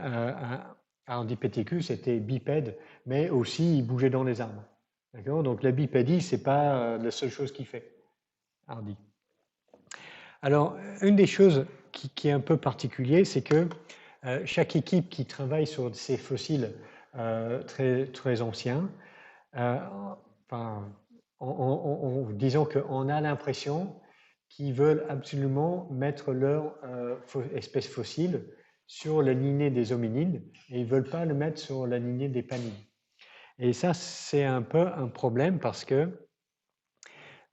Ardipithecus était bipède, mais aussi il bougeait dans les arbres. D'accord? Donc, la bipédie, ce n'est pas la seule chose qu'il fait, Hardy. Alors, une des choses qui est un peu particulière, c'est que chaque équipe qui travaille sur ces fossiles très, très anciens, disons qu'on a l'impression qu'ils veulent absolument mettre leur espèce fossile sur la lignée des hominines et ils ne veulent pas le mettre sur la lignée des panines. Et ça, c'est un peu un problème parce que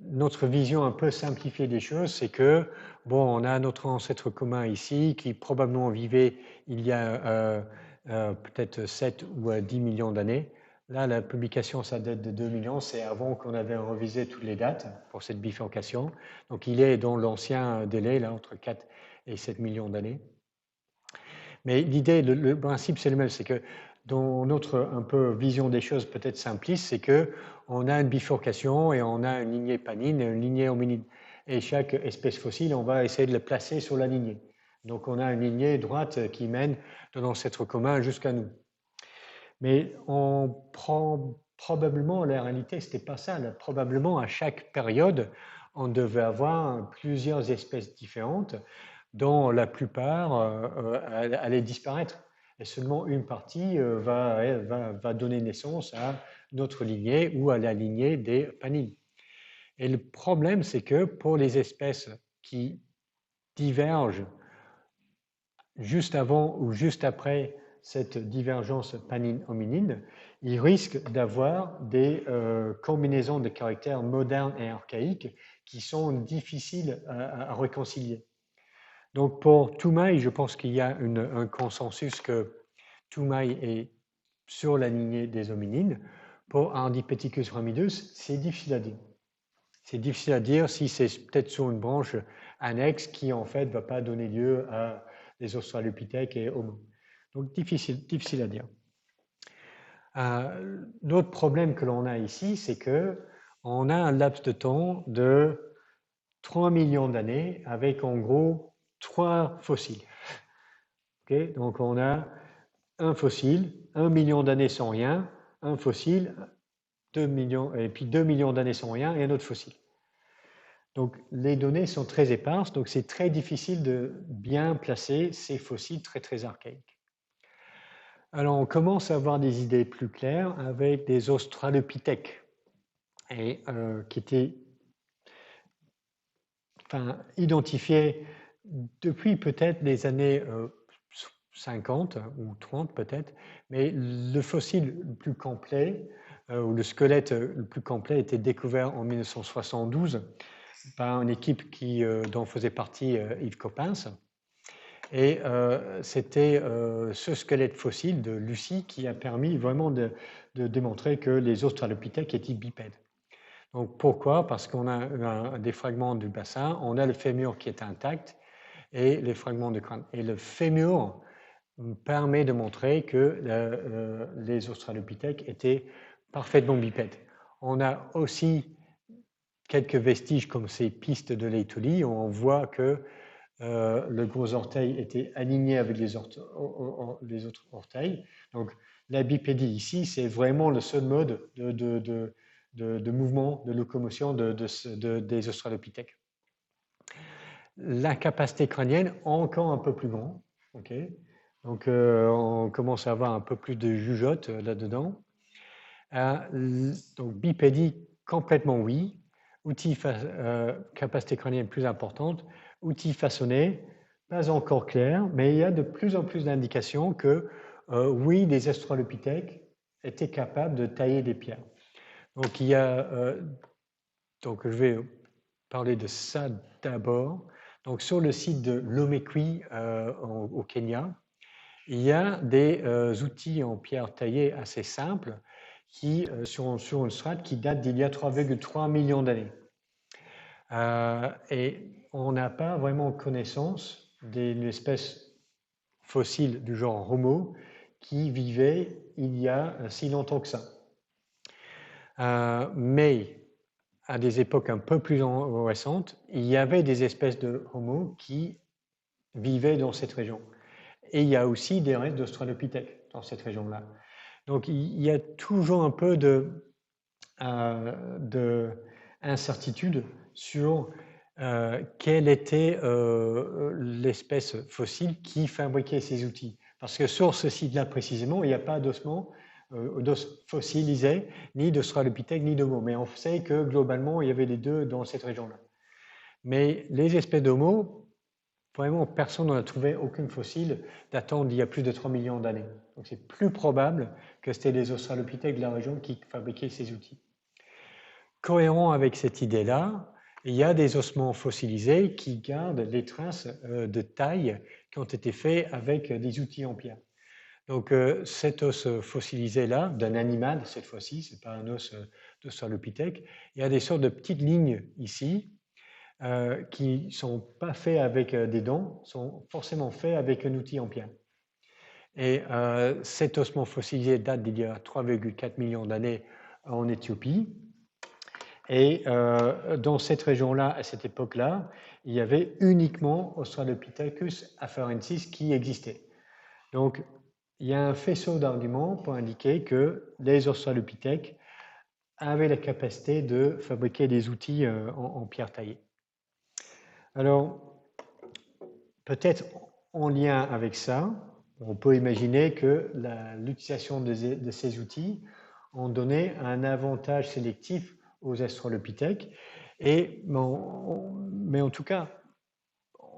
notre vision un peu simplifiée des choses, c'est que, bon, on a notre ancêtre commun ici qui probablement vivait il y a peut-être 7 ou 10 millions d'années. Là, la publication, ça date de 2 millions, c'est avant qu'on avait revisé toutes les dates pour cette bifurcation. Donc, il est dans l'ancien délai, là, entre 4 et 7 millions d'années. Mais l'idée, le principe, c'est le même, c'est que dans notre un peu vision des choses peut-être simpliste, c'est que on a une bifurcation et on a une lignée panine et une lignée hominine. Et chaque espèce fossile, on va essayer de le placer sur la lignée. Donc on a une lignée droite qui mène de l'ancêtre commun jusqu'à nous. Mais probablement, la réalité, ce n'était pas ça. Probablement, à chaque période, on devait avoir plusieurs espèces différentes dont la plupart allaient disparaître. Et seulement une partie va donner naissance à notre lignée ou à la lignée des panines. Et le problème, c'est que pour les espèces qui divergent juste avant ou juste après cette divergence panine-hominine, ils risquent d'avoir des combinaisons de caractères modernes et archaïques qui sont difficiles à réconcilier. Donc pour Toumaï, je pense qu'il y a un consensus que Toumaï est sur la lignée des hominines. Pour Ardipithecus ramidus, c'est difficile à dire. C'est difficile à dire si c'est peut-être sur une branche annexe qui en fait ne va pas donner lieu à les Australopithèques et Homo. Donc difficile à dire. L'autre problème que l'on a ici, c'est qu'on a un laps de temps de 3 millions d'années avec en gros 3 fossiles. Okay, donc on a un fossile, 1 million d'années sans rien, un fossile, 2 millions, et puis 2 millions d'années sans rien et un autre fossile. Donc les données sont très éparses, donc c'est très difficile de bien placer ces fossiles très archaïques. Alors on commence à avoir des idées plus claires avec des australopithèques et, qui étaient identifiés depuis peut-être les années 50 ou 30 peut-être, mais le fossile le plus complet, ou le squelette le plus complet, était découvert en 1972 par une équipe dont faisait partie Yves Coppens. Et c'était ce squelette fossile de Lucie qui a permis vraiment de démontrer que les australopithèques étaient bipèdes. Donc pourquoi? Parce qu'on a des fragments du bassin, on a le fémur qui est intact et les fragments du crâne. Et le fémur permet de montrer que les australopithèques étaient parfaitement bipèdes. On a aussi quelques vestiges comme ces pistes de Leituli où on voit que le gros orteil était aligné avec les autres orteils. Donc la bipédie ici, c'est vraiment le seul mode de mouvement, de locomotion des australopithèques. La capacité crânienne, encore un peu plus grande. Okay. Donc on commence à avoir un peu plus de jugeote là-dedans. Donc bipédie, complètement oui. Capacité crânienne plus importante. Outils façonnés, pas encore clair, mais il y a de plus en plus d'indications que oui, les australopithèques étaient capables de tailler des pierres. Donc il y a, donc je vais parler de ça d'abord. Donc sur le site de Lomekwi au Kenya, il y a des outils en pierre taillée assez simples qui sur une strate qui date d'il y a 3,3 millions d'années. Et on n'a pas vraiment connaissance d'une espèce fossile du genre Homo qui vivait il y a si longtemps que ça. Mais à des époques un peu plus récentes, il y avait des espèces de Homo qui vivaient dans cette région. Et il y a aussi des restes d'Australopithèques dans cette région-là. Donc il y a toujours un peu d'incertitude sur quelle était l'espèce fossile qui fabriquait ces outils. Parce que sur ce site-là précisément, il n'y a pas d'ossements fossilisés, ni d'Australopithèques, ni d'Homo. Mais on sait que globalement, il y avait les deux dans cette région-là. Mais les espèces d'Homo, vraiment, personne n'en a trouvé aucune fossile datant d'il y a plus de 3 millions d'années. Donc c'est plus probable que c'était les Australopithèques de la région qui fabriquaient ces outils. Cohérent avec cette idée-là, il y a des ossements fossilisés qui gardent les traces de taille qui ont été faits avec des outils en pierre. Donc cet os fossilisé-là, d'un animal cette fois-ci, ce n'est pas un os d'Australopithèque, il y a des sortes de petites lignes ici qui ne sont pas faits avec des dents, sont forcément faits avec un outil en pierre. Et cet ossement fossilisé date d'il y a 3,4 millions d'années en Éthiopie. Et dans cette région-là, à cette époque-là, il y avait uniquement Australopithecus afarensis qui existait. Donc, il y a un faisceau d'arguments pour indiquer que les Australopithèques avaient la capacité de fabriquer des outils en pierre taillée. Alors, peut-être en lien avec ça, on peut imaginer que l'utilisation de ces outils ont donné un avantage sélectif aux Australopithèques. Mais en tout cas,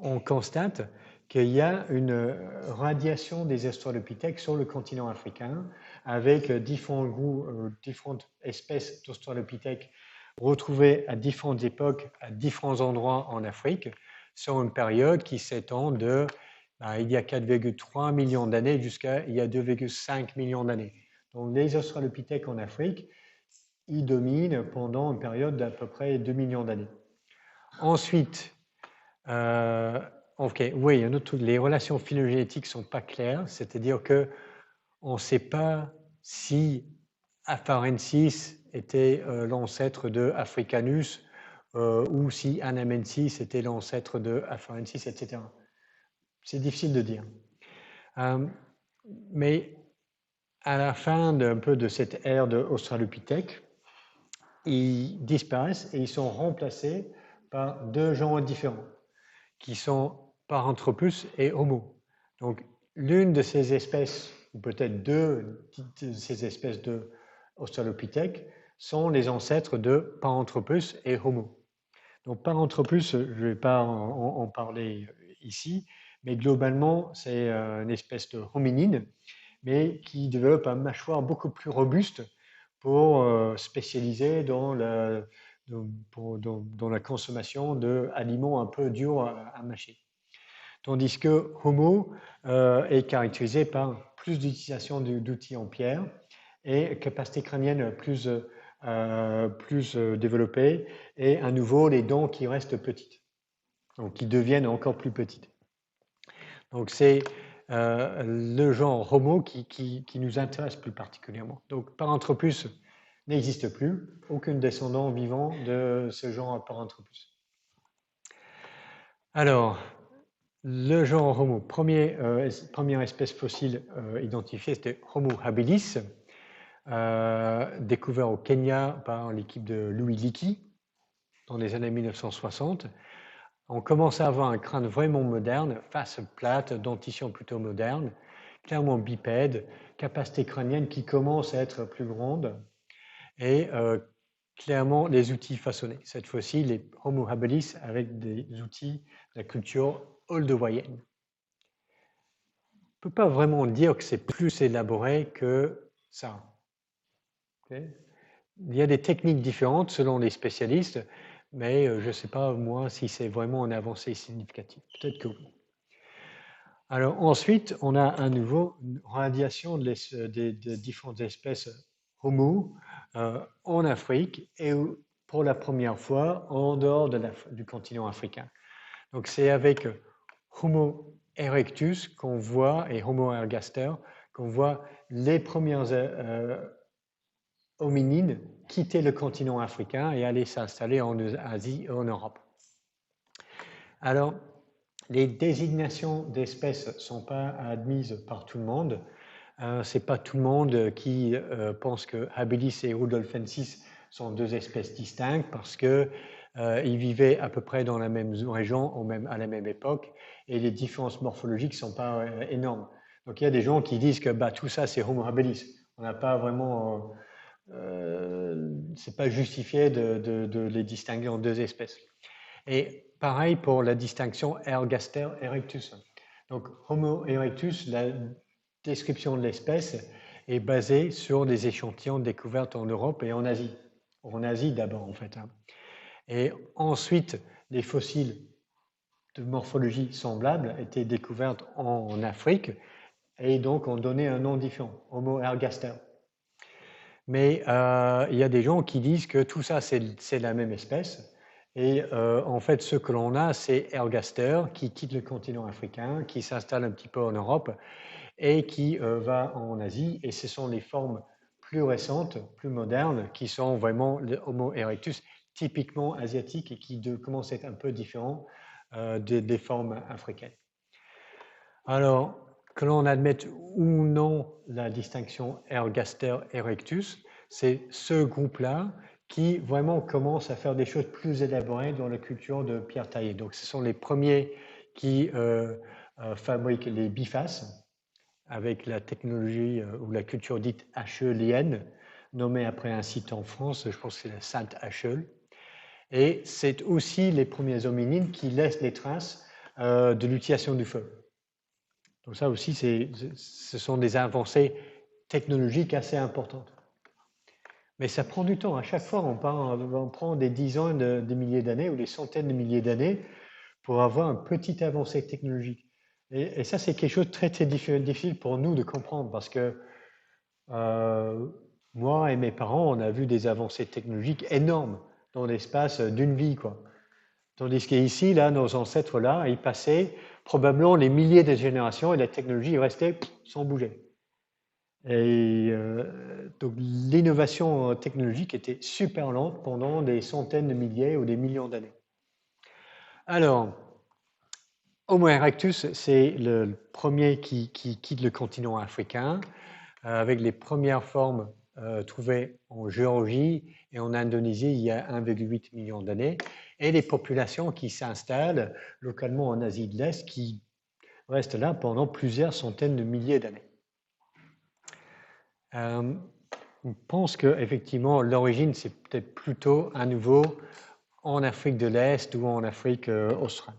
on constate qu'il y a une radiation des Australopithèques sur le continent africain avec différentes espèces d'Australopithèques retrouvées à différentes époques, à différents endroits en Afrique, sur une période qui s'étend de il y a 4,3 millions d'années jusqu'à il y a 2,5 millions d'années. Donc les Australopithèques en Afrique, ils dominent pendant une période d'à peu près 2 millions d'années. Ensuite, Ok, oui, un autre truc, les relations phylogénétiques ne sont pas claires, c'est-à-dire qu'on ne sait pas si Afarensis était l'ancêtre de Africanus ou si Anamensis était l'ancêtre de Afarensis, etc. C'est difficile de dire. Mais à la fin d'un peu de cette ère de Australopithèque, ils disparaissent et ils sont remplacés par deux genres différents, qui sont Paranthropus et Homo. Donc, l'une de ces espèces, ou peut-être deux de ces espèces de Australopithèque, sont les ancêtres de Paranthropus et Homo. Donc, Paranthropus, je ne vais pas en parler ici, mais globalement, c'est une espèce de hominine, mais qui développe un mâchoire beaucoup plus robuste pour spécialiser dans la, dans la consommation d'aliments un peu durs à mâcher. Tandis que Homo est caractérisé par plus d'utilisation d'outils en pierre et capacité crânienne plus développée et à nouveau les dents qui restent petites, donc qui deviennent encore plus petites. Donc c'est le genre Homo qui nous intéresse plus particulièrement. Donc Paranthropus n'existe plus, aucun descendant vivant de ce genre Paranthropus. Alors, le genre Homo, première espèce fossile identifiée, c'était Homo habilis, découvert au Kenya par l'équipe de Louis Leakey dans les années 1960. On commence à avoir un crâne vraiment moderne, face plate, dentition plutôt moderne, clairement bipède, capacité crânienne qui commence à être plus grande et clairement les outils façonnés. Cette fois-ci, les Homo habilis avec des outils de la culture olduvaienne. On ne peut pas vraiment dire que c'est plus élaboré que ça. Okay. Il y a des techniques différentes selon les spécialistes, mais je ne sais pas, moi, si c'est vraiment une avancée significative. Peut-être que oui. Alors ensuite, on a à nouveau une radiation des différentes espèces Homo en Afrique et pour la première fois en dehors du continent africain. Donc c'est avec Homo erectus qu'on voit, et Homo ergaster, qu'on voit les premières hominines quitter le continent africain et aller s'installer en Asie et en Europe. Alors, les désignations d'espèces ne sont pas admises par tout le monde. Ce n'est pas tout le monde qui pense que Habilis et Rudolfensis sont deux espèces distinctes parce qu'ils vivaient à peu près dans la même région à la même époque et les différences morphologiques ne sont pas énormes. Donc il y a des gens qui disent que tout ça c'est Homo habilis. On n'a pas vraiment... c'est pas justifié de les distinguer en deux espèces. Et pareil pour la distinction Ergaster erectus. Donc Homo erectus, la description de l'espèce est basée sur des échantillons découverts en Europe et en Asie. En Asie d'abord en fait. Et ensuite, les fossiles de morphologie semblable étaient découverts en Afrique et donc ont donné un nom différent, Homo ergaster. Mais il y a des gens qui disent que tout ça c'est la même espèce. Et en fait, ce que l'on a, c'est Ergaster qui quitte le continent africain, qui s'installe un petit peu en Europe et qui va en Asie. Et ce sont les formes plus récentes, plus modernes, qui sont vraiment le Homo erectus, typiquement asiatiques et qui commencent à être un peu différents des formes africaines. Alors, que l'on admette ou non la distinction Ergaster erectus, c'est ce groupe-là qui vraiment commence à faire des choses plus élaborées dans la culture de pierre taillée. Donc, ce sont les premiers qui fabriquent les bifaces avec la technologie ou la culture dite acheulienne, nommée après un site en France, je pense que c'est la Sainte-Acheul. Et c'est aussi les premiers hominines qui laissent les traces de l'utilisation du feu. Donc ça aussi, ce sont des avancées technologiques assez importantes. Mais ça prend du temps. À chaque fois, on prend des dizaines de milliers d'années ou des centaines de milliers d'années pour avoir une petite avancée technologique. Et ça, c'est quelque chose de très, très difficile pour nous de comprendre parce que moi et mes parents, on a vu des avancées technologiques énormes dans l'espace d'une vie, quoi. Tandis qu'ici, là, nos ancêtres, là, ils passaient probablement les milliers de générations et la technologie restait sans bouger. Et donc l'innovation technologique était super lente pendant des centaines de milliers ou des millions d'années. Alors, Homo erectus, c'est le premier qui quitte le continent africain, avec les premières formes trouvées en Géorgie et en Indonésie il y a 1,8 million d'années, et les populations qui s'installent localement en Asie de l'Est, qui restent là pendant plusieurs centaines de milliers d'années. On pense qu'effectivement, l'origine, c'est peut-être plutôt à nouveau en Afrique de l'Est ou en Afrique australe.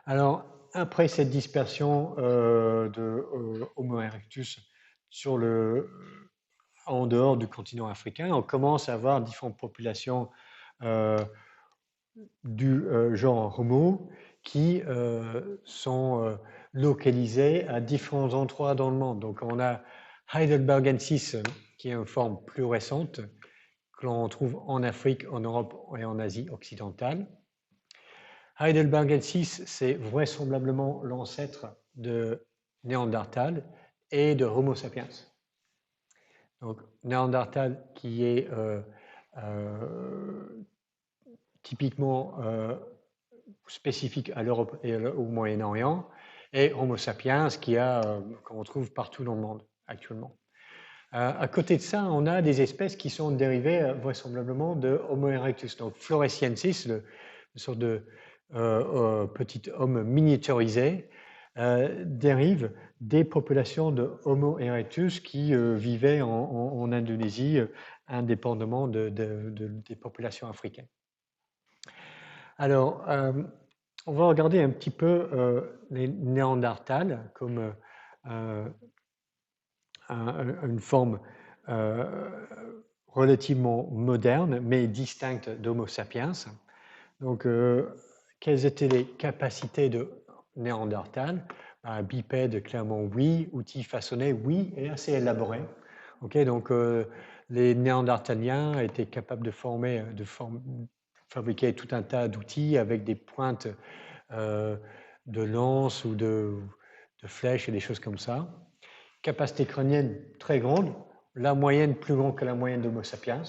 Alors, après cette dispersion de Homo erectus en dehors du continent africain, on commence à avoir différentes populations du genre Homo qui sont localisées à différents endroits dans le monde. Donc, on a Heidelbergensis, qui est une forme plus récente, que l'on trouve en Afrique, en Europe et en Asie occidentale. Heidelbergensis, c'est vraisemblablement l'ancêtre de Néandertal et de Homo sapiens. Donc, Néandertal qui est typiquement spécifique à l'Europe et au Moyen-Orient, et Homo sapiens qu'on trouve partout dans le monde actuellement. À côté de ça, on a des espèces qui sont dérivées vraisemblablement de Homo erectus. Donc, Floresiensis, une sorte de petit homme miniaturisé, dérive des populations de Homo erectus qui vivaient en Indonésie, indépendamment des populations africaines. Alors, on va regarder un petit peu les Néandertals comme une forme relativement moderne, mais distincte d'Homo sapiens. Donc, quelles étaient les capacités de Néandertal? Bipède, clairement oui. Outils façonnés, oui, et assez élaborés. Okay, donc, les Néandertaliens étaient capables de fabriquer tout un tas d'outils avec des pointes de lance ou de flèches et des choses comme ça. Capacité crânienne très grande, la moyenne plus grande que la moyenne d'Homo sapiens.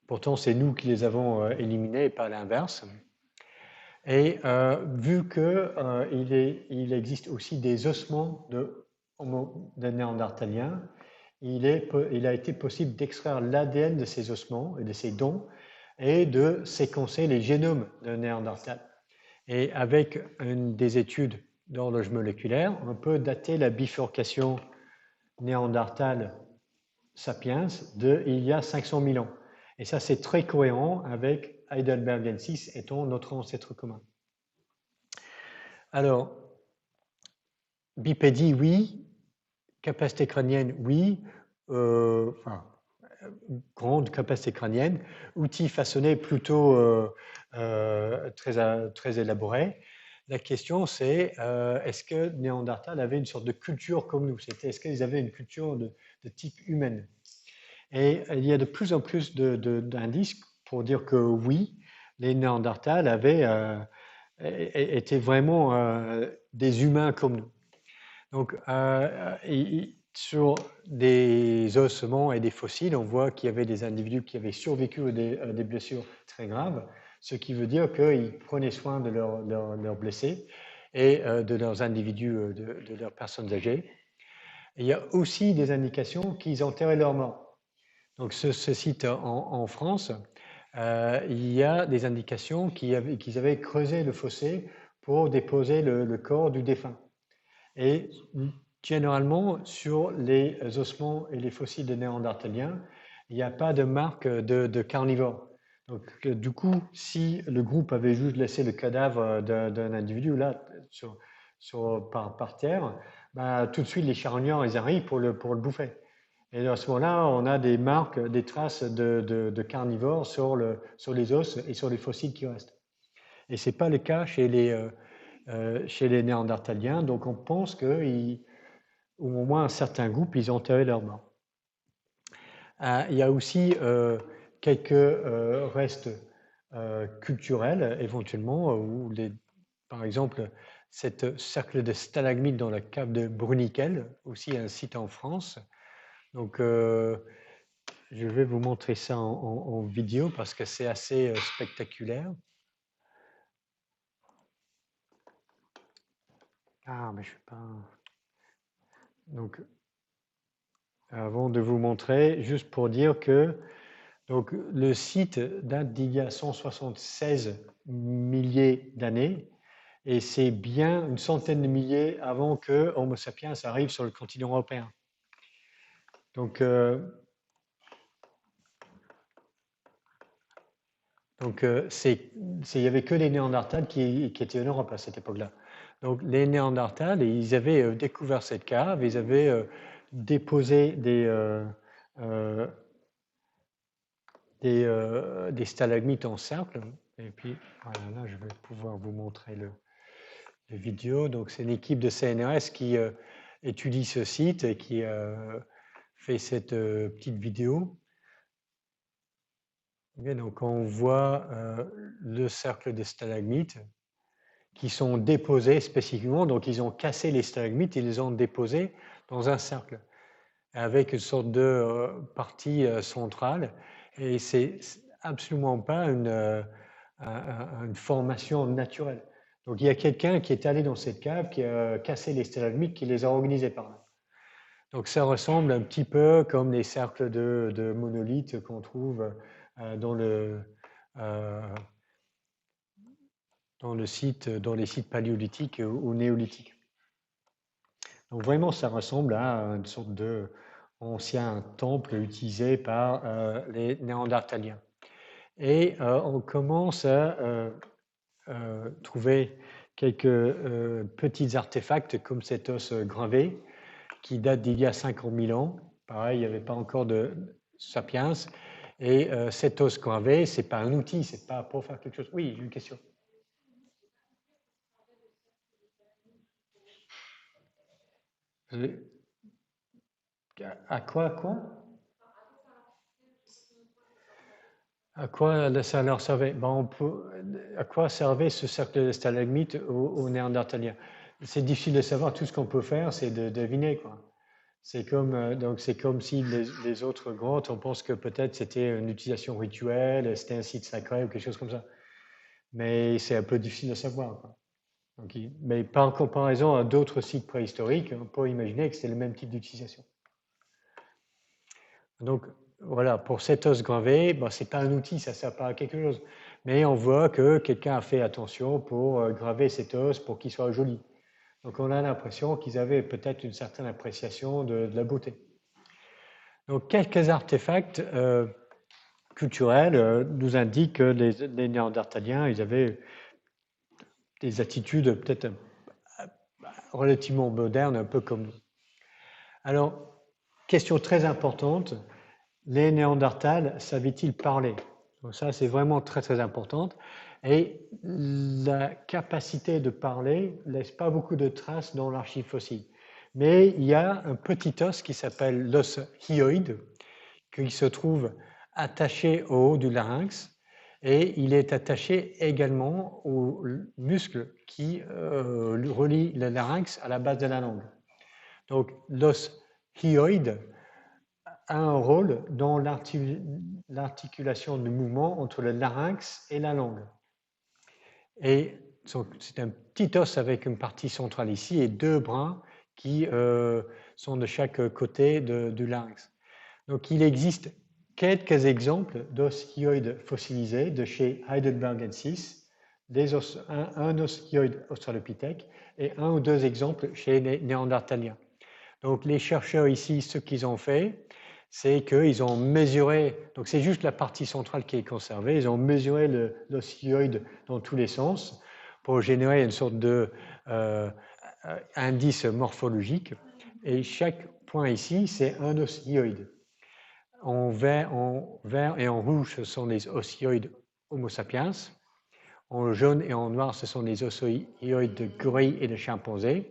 Pourtant, c'est nous qui les avons éliminés et pas l'inverse. Et vu qu'il existe aussi des ossements de Néandertaliens, il a été possible d'extraire l'ADN de ces ossements et de ces dons et de séquencer les génomes de Néandertal. Et avec des études d'horloge moléculaire, on peut dater la bifurcation Néandertal-Sapiens il y a 500 000 ans. Et ça, c'est très cohérent avec Heidelbergensis étant notre ancêtre commun. Alors, bipédie, oui. Capacité crânienne, oui. Grande capacité crânienne. Outils façonnés plutôt très élaborés. La question, c'est est-ce que Néandertal avait une sorte de culture comme nous? Est-ce qu'ils avaient une culture de type humaine? Et il y a de plus en plus d'indices pour dire que oui, les Néandertals étaient vraiment des humains comme nous. Donc, sur des ossements et des fossiles, on voit qu'il y avait des individus qui avaient survécu à des blessures très graves, ce qui veut dire qu'ils prenaient soin de leurs blessés et de leurs individus, de leurs personnes âgées. Et il y a aussi des indications qu'ils enterraient leurs morts. Donc, ce site en France, il y a des indications qu'ils avaient creusé le fossé pour déposer le corps du défunt. Et généralement, sur les ossements et les fossiles de Néandertaliens, il n'y a pas de marque de carnivore. Donc, du coup, si le groupe avait juste laissé le cadavre d'un individu là, par terre, tout de suite, les charognards, ils arrivent pour le bouffer. Et à ce moment-là, on a des marques, des traces de carnivores sur les os et sur les fossiles qui restent. Et ce n'est pas le cas chez les Néandertaliens, donc on pense qu'au moins un certain groupe, ils ont enterré leurs morts. Il y a aussi quelques restes culturels, éventuellement, où par exemple, ce cercle de stalagmites dans la cave de Bruniquel, aussi un site en France. Donc, je vais vous montrer ça en vidéo parce que c'est assez spectaculaire. Ah, mais je ne suis pas... Donc, avant de vous montrer, juste pour dire que donc, le site date d'il y a 176 milliers d'années, et c'est bien une centaine de milliers avant que Homo sapiens arrive sur le continent européen. Donc, il n'y avait que les Néandertals qui étaient en Europe à cette époque-là. Donc, les Néandertals, ils avaient découvert cette cave, ils avaient déposé des stalagmites en cercle. Et puis, voilà, là, je vais pouvoir vous montrer le vidéo. Donc, c'est une équipe de CNRS qui étudie ce site et qui fait cette petite vidéo. Okay, donc, on voit le cercle des stalagmites qui sont déposés spécifiquement. Donc, ils ont cassé les stalagmites et les ont déposés dans un cercle avec une sorte de partie centrale. Et c'est absolument pas une formation naturelle. Donc, il y a quelqu'un qui est allé dans cette cave, qui a cassé les stalagmites, qui les a organisés par là. Donc, ça ressemble un petit peu comme les cercles de monolithes qu'on trouve dans les sites paléolithiques ou néolithiques. Donc, vraiment, ça ressemble à une sorte d'ancien temple utilisé par les Néandertaliens. Et on commence à trouver quelques petits artefacts comme cet os gravé qui date d'il y a 50 000 ans. Pareil, il n'y avait pas encore de sapiens. Et cet os gravé, ce n'est pas un outil, ce n'est pas pour faire quelque chose. Oui, une question. À quoi À quoi ça leur servait? À quoi servait ce cercle de stalagmites aux Néandertaliens? C'est difficile de savoir. Tout ce qu'on peut faire, c'est de deviner, quoi. C'est comme si les autres grottes, on pense que peut-être c'était une utilisation rituelle, c'était un site sacré ou quelque chose comme ça. Mais c'est un peu difficile de savoir, quoi. Donc, mais par comparaison à d'autres sites préhistoriques, on peut imaginer que c'est le même type d'utilisation. Donc, voilà, pour cet os gravé, ce n'est pas un outil, ça ne sert pas à quelque chose. Mais on voit que quelqu'un a fait attention pour graver cet os pour qu'il soit joli. Donc, on a l'impression qu'ils avaient peut-être une certaine appréciation de la beauté. Donc, quelques artefacts culturels nous indiquent que les Néandertaliens, ils avaient des attitudes peut-être relativement modernes, un peu comme nous. Alors, question très importante, les Néandertals savaient-ils parler? Donc ça, c'est vraiment très, très important. Et la capacité de parler ne laisse pas beaucoup de traces dans l'archive fossile. Mais il y a un petit os qui s'appelle l'os hyoïde, qui se trouve attaché au haut du larynx, et il est attaché également au muscle qui relie le larynx à la base de la langue. Donc l'os hyoïde a un rôle dans l'articulation du mouvement entre le larynx et la langue. Et c'est un petit os avec une partie centrale ici et deux bras qui sont de chaque côté du larynx. Donc il existe quelques exemples d'os hyoïdes fossilisés de chez Heidelbergensis, un os hyoïde australopithèque et un ou deux exemples chez les Néandertaliens. Donc les chercheurs ici, ce qu'ils ont fait, c'est qu'ils ont mesuré, donc c'est juste la partie centrale qui est conservée, ils ont mesuré l'os hyoïde dans tous les sens pour générer une sorte d'indice morphologique. Et chaque point ici, c'est un os hyoïde. En vert et en rouge, ce sont les osioïdes Homo sapiens. En jaune et en noir, ce sont les osioïdes de gorille et de chimpanzé.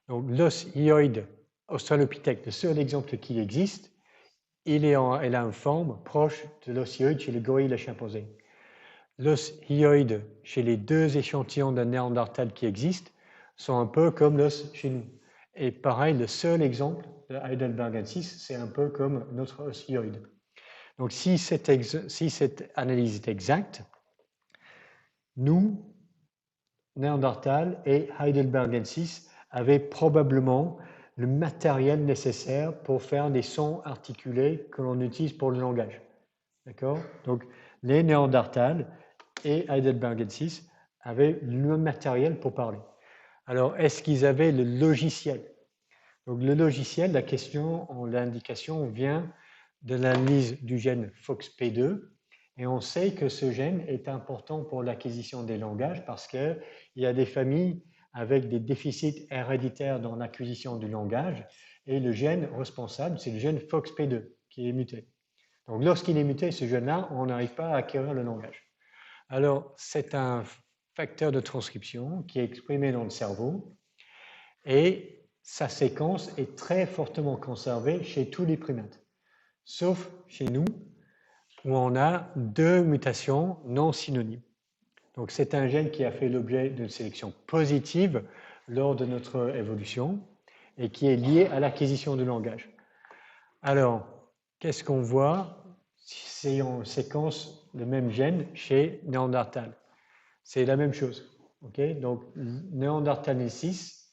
Donc l'os hyoïde australopithèque, le seul exemple qui existe, il a une forme proche de l'os hyoïde chez le gorille et le chimpanzé. l'os hyoïde chez les 2 échantillons de Néandertal qui existent sont un peu comme l'os chez nous. Et pareil, le seul exemple de heidelbergensis, c'est un peu comme notre os hyoïde. Donc si cette analyse est exacte, nous, Néandertal et heidelbergensis, avaient probablement le matériel nécessaire pour faire des sons articulés que l'on utilise pour le langage. D'accord? Donc, les Néandertal et heidelbergensis avaient le matériel pour parler. Alors, est-ce qu'ils avaient le logiciel? Donc, le logiciel, la question, l'indication vient de l'analyse du gène FOXP2. Et on sait que ce gène est important pour l'acquisition des langages parce qu'il y a des familles avec des déficits héréditaires dans l'acquisition du langage. Et le gène responsable, c'est le gène FOXP2 qui est muté. Donc, lorsqu'il est muté, ce gène-là, on n'arrive pas à acquérir le langage. Alors, c'est un facteur de transcription qui est exprimé dans le cerveau et sa séquence est très fortement conservée chez tous les primates, sauf chez nous, où on a 2 mutations non synonymes. Donc, c'est un gène qui a fait l'objet d'une sélection positive lors de notre évolution et qui est lié à l'acquisition du langage. Alors, qu'est-ce qu'on voit si on séquence le même gène chez Néandertal? C'est la même chose. Okay? Donc, Néandertalensis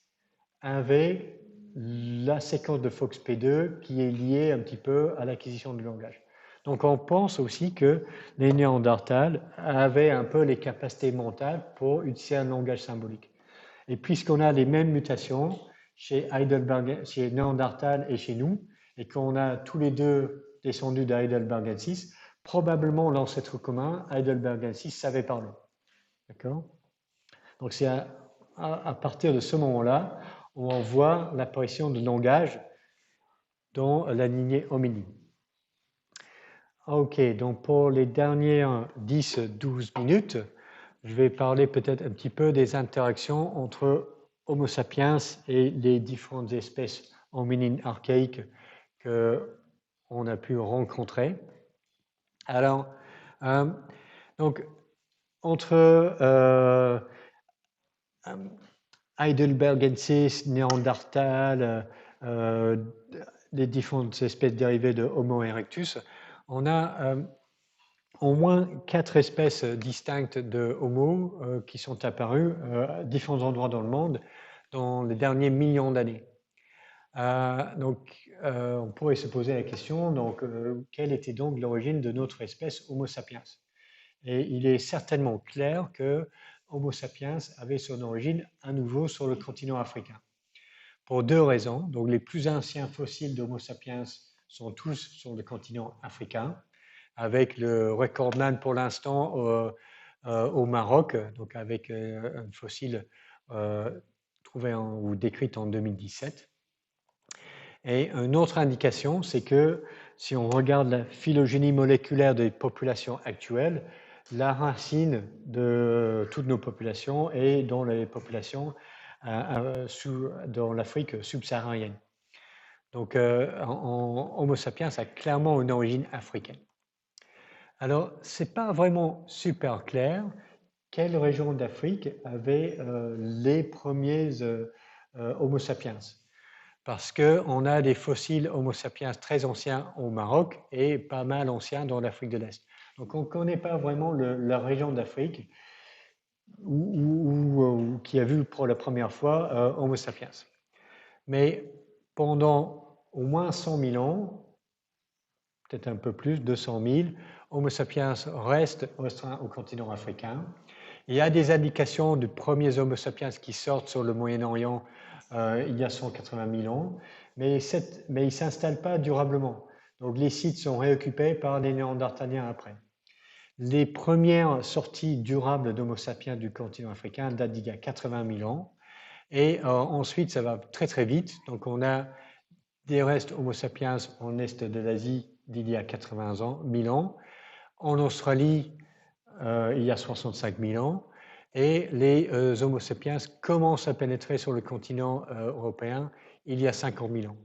avait la séquence de FOXP2 qui est liée un petit peu à l'acquisition du langage. Donc, on pense aussi que les Néandertals avaient un peu les capacités mentales pour utiliser un langage symbolique. Et puisqu'on a les mêmes mutations chez Néandertal et chez nous, et qu'on a tous les deux descendus d'Heidelbergensis, probablement l'ancêtre commun, Heidelbergensis, savait parler. D'accord? Donc c'est à partir de ce moment-là où on voit l'apparition de langage dans la lignée hominine. Ok, donc pour les dernières 10-12 minutes, je vais parler peut-être un petit peu des interactions entre Homo sapiens et les différentes espèces hominines archaïques qu'on a pu rencontrer. Alors, donc, entre Heidelbergensis, Néandertal, les différentes espèces dérivées de Homo erectus, on a au moins 4 espèces distinctes de Homo qui sont apparues à différents endroits dans le monde dans les derniers millions d'années. Donc, on pourrait se poser la question, donc, quelle était donc l'origine de notre espèce Homo sapiens? Et il est certainement clair que Homo sapiens avait son origine à nouveau sur le continent africain. Pour 2 raisons. Donc, les plus anciens fossiles d'Homo sapiens sont tous sur le continent africain, avec le recordman pour l'instant au Maroc, donc avec un fossile trouvé ou décrit en 2017. Et une autre indication, c'est que si on regarde la phylogénie moléculaire des populations actuelles, la racine de toutes nos populations est dans les populations dans l'Afrique subsaharienne. Donc, Homo sapiens a clairement une origine africaine. Alors, ce n'est pas vraiment super clair quelle région d'Afrique avait les premiers Homo sapiens. Parce qu'on a des fossiles Homo sapiens très anciens au Maroc et pas mal anciens dans l'Afrique de l'Est. Donc, on ne connaît pas vraiment la région d'Afrique qui a vu pour la première fois Homo sapiens. Mais pendant au moins 100 000 ans, peut-être un peu plus, 200 000, Homo sapiens reste restreint au continent africain. Il y a des indications de premiers Homo sapiens qui sortent sur le Moyen-Orient il y a 180 000 ans, mais ils ne s'installent pas durablement. Donc les sites sont réoccupés par les Néandertaliens après. Les premières sorties durables d'Homo sapiens du continent africain datent d'il y a 80 000 ans. Et ensuite, ça va très très vite. Donc on a des restes Homo sapiens en est de l'Asie d'il y a 80 000 ans. En Australie, il y a 65 000 ans. Et les Homo sapiens commencent à pénétrer sur le continent européen il y a 50 000 ans.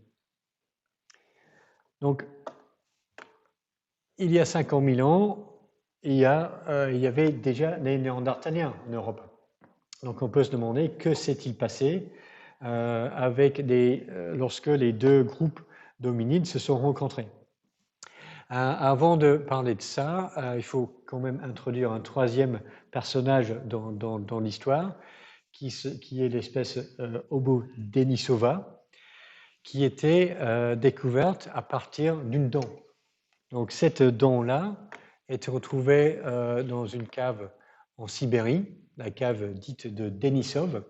Donc, il y a 50 000 ans, il y avait déjà les Néandertaliens en Europe. Donc on peut se demander que s'est-il passé lorsque les deux groupes d'hominides se sont rencontrés. Avant de parler de ça, il faut quand même introduire un troisième personnage dans l'histoire, qui est l'espèce Homo denisova, qui était découverte à partir d'une dent. Donc cette dent-là était retrouvée dans une cave en Sibérie, la cave dite de Denisov,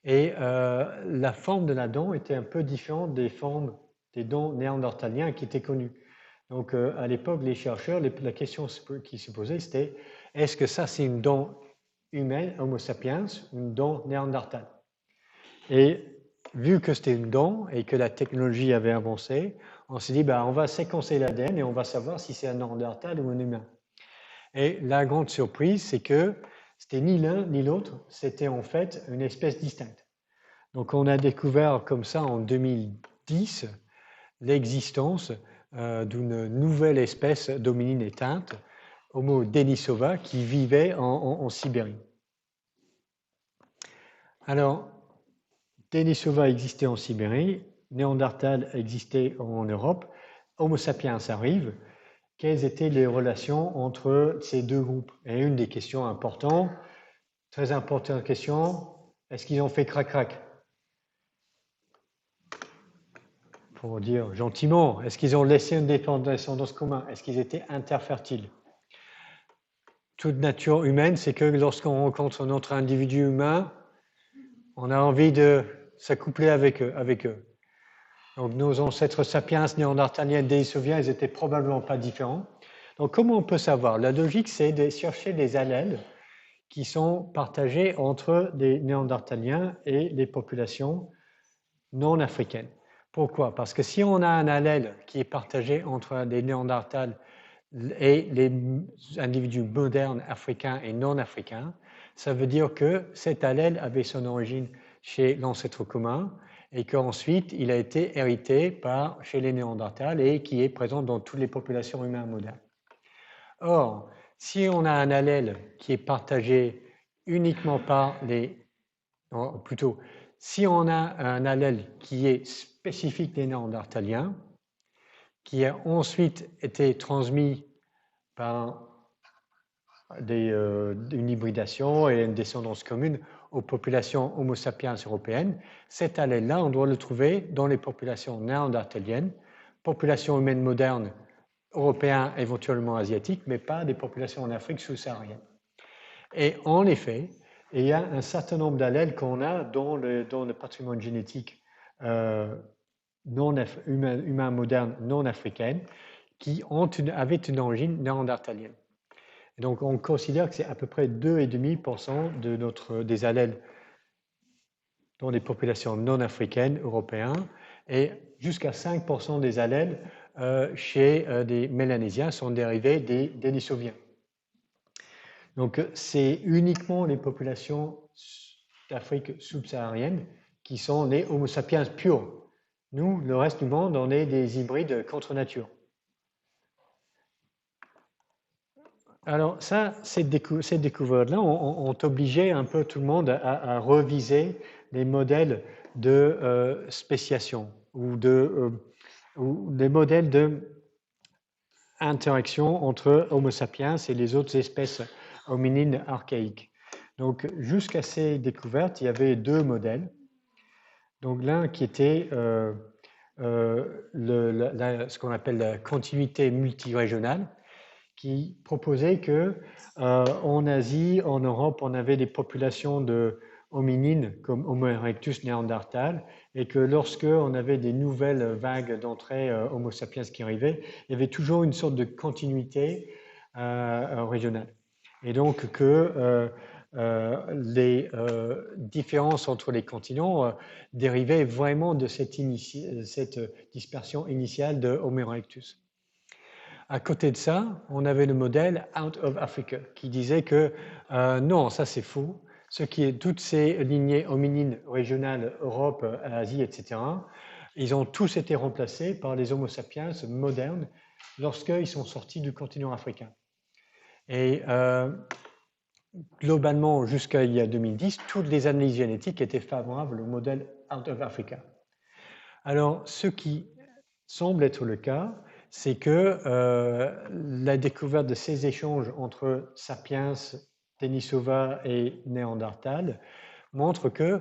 et la forme de la dent était un peu différente des formes des dents néandertaliens qui étaient connues. Donc à l'époque, les chercheurs, la question qui se posait, c'était est-ce que ça c'est une dent humaine, Homo sapiens, une dent néandertale? Et vu que c'était une dent et que la technologie avait avancé, on s'est dit on va séquencer l'ADN et on va savoir si c'est un néandertal ou un humain. Et la grande surprise, c'est que c'était ni l'un ni l'autre, c'était en fait une espèce distincte. Donc on a découvert comme ça en 2010 l'existence d'une nouvelle espèce d'hominine éteinte, Homo denisova, qui vivait en Sibérie. Alors, Denisova existait en Sibérie, Néandertal existait en Europe, Homo sapiens arrive. Quelles étaient les relations entre ces deux groupes? Et une des questions importantes, très importante question, est-ce qu'ils ont fait crac-crac? Pour dire gentiment, est-ce qu'ils ont laissé une descendance commune? Est-ce qu'ils étaient interfertiles? Toute nature humaine, c'est que lorsqu'on rencontre un autre individu humain, on a envie de s'accoupler avec eux. Donc nos ancêtres sapiens, néandertaliens, dénisoviens, ils n'étaient probablement pas différents. Donc comment on peut savoir? La logique, c'est de chercher des allèles qui sont partagés entre les néandertaliens et les populations non africaines. Pourquoi? Parce que si on a un allèle qui est partagé entre les néandertals et les individus modernes africains et non africains, ça veut dire que cet allèle avait son origine chez l'ancêtre commun et qu'ensuite il a été hérité chez les néandertals et qui est présent dans toutes les populations humaines modernes. Or, si on a un allèle qui est partagé uniquement par plutôt, si on a un allèle qui est spécifique des néandertaliens, qui a ensuite été transmis par une hybridation et une descendance commune aux populations Homo sapiens européennes, cet allèle-là, on doit le trouver dans les populations néandertaliennes, populations humaines modernes, européennes, éventuellement asiatiques, mais pas des populations en Afrique sous-saharienne. Et en effet, il y a un certain nombre d'allèles qu'on a dans le patrimoine génétique humain moderne non africaine qui avaient une origine néandertalienne. Et donc on considère que c'est à peu près 2,5% des allèles dans les populations non africaines européennes et jusqu'à 5% des allèles chez des Mélanésiens sont dérivés des Denisoviens. Donc c'est uniquement les populations d'Afrique subsaharienne qui sont les Homo sapiens purs. Nous, le reste du monde, on est des hybrides contre nature. Alors ça, ces découvertes-là ont obligé un peu tout le monde à reviser les modèles de spéciation ou des modèles d'interaction entre Homo sapiens et les autres espèces hominines archaïques. Donc jusqu'à ces découvertes, il y avait deux modèles. Donc l'un qui était ce qu'on appelle la continuité multirégionale, qui proposait que en Asie, en Europe, on avait des populations de hominines comme Homo erectus néandertal, et que lorsque on avait des nouvelles vagues d'entrée Homo sapiens qui arrivaient, il y avait toujours une sorte de continuité régionale. Et donc que les différences entre les continents dérivaient vraiment de cette dispersion initiale de Homo erectus. À côté de ça, on avait le modèle Out of Africa qui disait que non, ça c'est faux. Toutes ces lignées hominines régionales, Europe, Asie, etc., ils ont tous été remplacés par les Homo sapiens modernes lorsqu'ils sont sortis du continent africain. Et globalement, jusqu'à il y a 2010, toutes les analyses génétiques étaient favorables au modèle Out of Africa. Alors, ce qui semble être le cas, c'est que la découverte de ces échanges entre Sapiens, Denisova et Néandertal montre que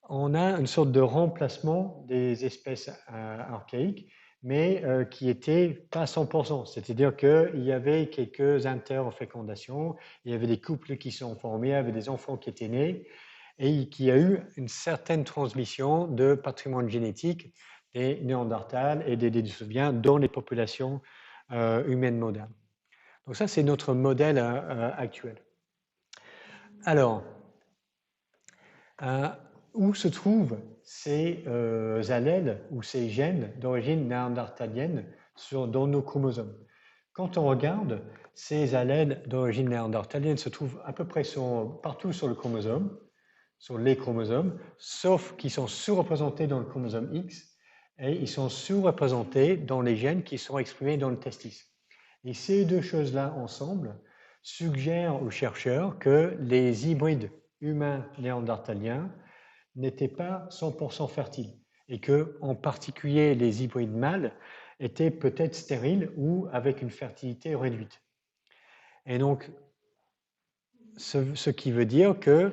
on a une sorte de remplacement des espèces archaïques, mais qui n'était pas 100%. C'est-à-dire qu'il y avait quelques interfécondations, il y avait des couples qui sont formés, il y avait des enfants qui étaient nés, et qu'il y a eu une certaine transmission de patrimoine génétique des Néandertals et des Denisoviens dans les populations humaines modernes. Donc ça, c'est notre modèle actuel. Alors, où se trouvent ces allèles ou ces gènes d'origine néandertalienne dans nos chromosomes? Quand on regarde, ces allèles d'origine néandertalienne se trouvent à peu près partout sur le chromosome, sur les chromosomes, sauf qu'ils sont sous-représentés dans le chromosome X et ils sont sous-représentés dans les gènes qui sont exprimés dans le testis. Et ces deux choses-là ensemble suggèrent aux chercheurs que les hybrides humains néandertaliens n'étaient pas 100% fertiles et que, en particulier, les hybrides mâles étaient peut-être stériles ou avec une fertilité réduite. Et donc, ce qui veut dire que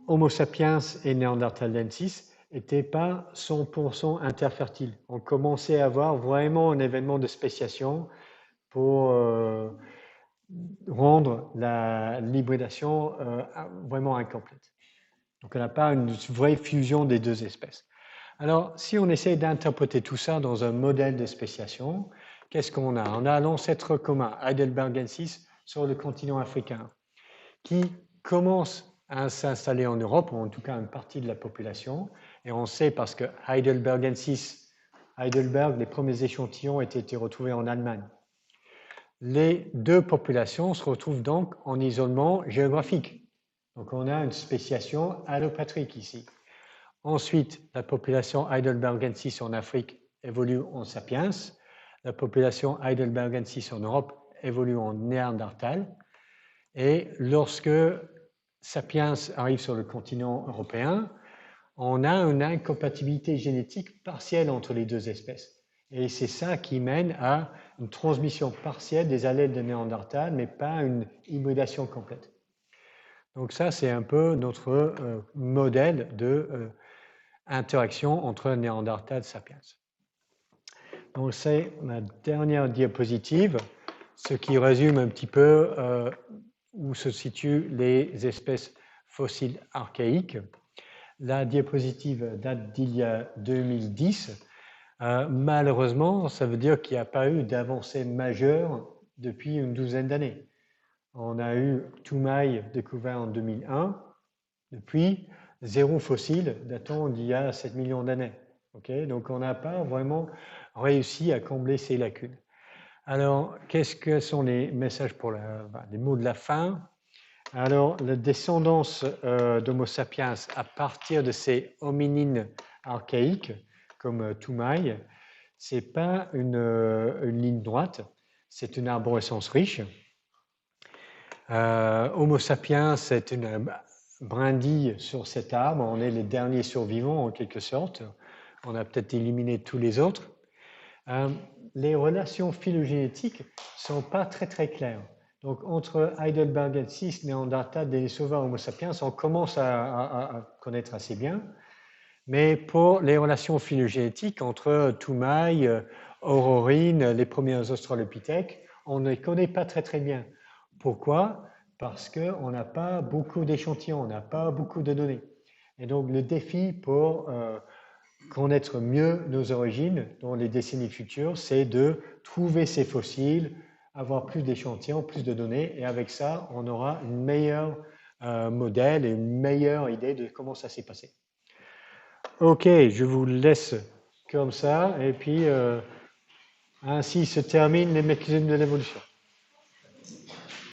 Homo sapiens et Néandertalensis n'étaient pas 100% interfertiles. On commençait à avoir vraiment un événement de spéciation pour rendre l'hybridation vraiment incomplète. Donc on n'a pas une vraie fusion des deux espèces. Alors, si on essaie d'interpréter tout ça dans un modèle de spéciation, qu'est-ce qu'on a? On a l'ancêtre commun, Heidelbergensis, sur le continent africain, qui commence à s'installer en Europe, ou en tout cas une partie de la population. Et on sait parce que Heidelbergensis, Heidelberg, les premiers échantillons ont été retrouvés en Allemagne. Les deux populations se retrouvent donc en isolement géographique. Donc on a une spéciation allopatrique ici. Ensuite, la population Heidelbergensis en Afrique évolue en sapiens. La population Heidelbergensis en Europe évolue en néandertal. Et lorsque sapiens arrive sur le continent européen, on a une incompatibilité génétique partielle entre les deux espèces. Et c'est ça qui mène à une transmission partielle des allèles de Néandertal, mais pas une hybridation complète. Donc ça, c'est un peu notre modèle de interaction entre Néandertal et Sapiens. Donc c'est ma dernière diapositive, ce qui résume un petit peu où se situent les espèces fossiles archaïques. La diapositive date d'il y a 2010. Malheureusement, ça veut dire qu'il n'y a pas eu d'avancée majeure depuis une douzaine d'années. On a eu Toumaï découvert en 2001, depuis zéro fossile datant d'il y a 7 millions d'années. Okay, donc on n'a pas vraiment réussi à combler ces lacunes. Alors, qu'est-ce que sont les messages pour les mots de la fin? Alors, la descendance d'Homo sapiens à partir de ces hominines archaïques, comme Toumaï, ce n'est pas une ligne droite, c'est une arborescence riche. Homo sapiens, c'est une brindille sur cet arbre, on est les derniers survivants en quelque sorte, on a peut-être éliminé tous les autres. Les relations phylogénétiques ne sont pas très claires. Donc entre Heidelbergensis, Néandertal, Denisova, Homo sapiens, on commence à connaître assez bien. Mais pour les relations phylogénétiques entre Toumaï, Aurorine, les premiers australopithèques, on ne les connaît pas très bien. Pourquoi? Parce qu'on n'a pas beaucoup d'échantillons, on n'a pas beaucoup de données. Et donc le défi pour connaître mieux nos origines dans les décennies futures, c'est de trouver ces fossiles, avoir plus d'échantillons, plus de données, et avec ça, on aura un meilleur modèle et une meilleure idée de comment ça s'est passé. Ok, je vous laisse comme ça, et puis ainsi se terminent les mécanismes de l'évolution.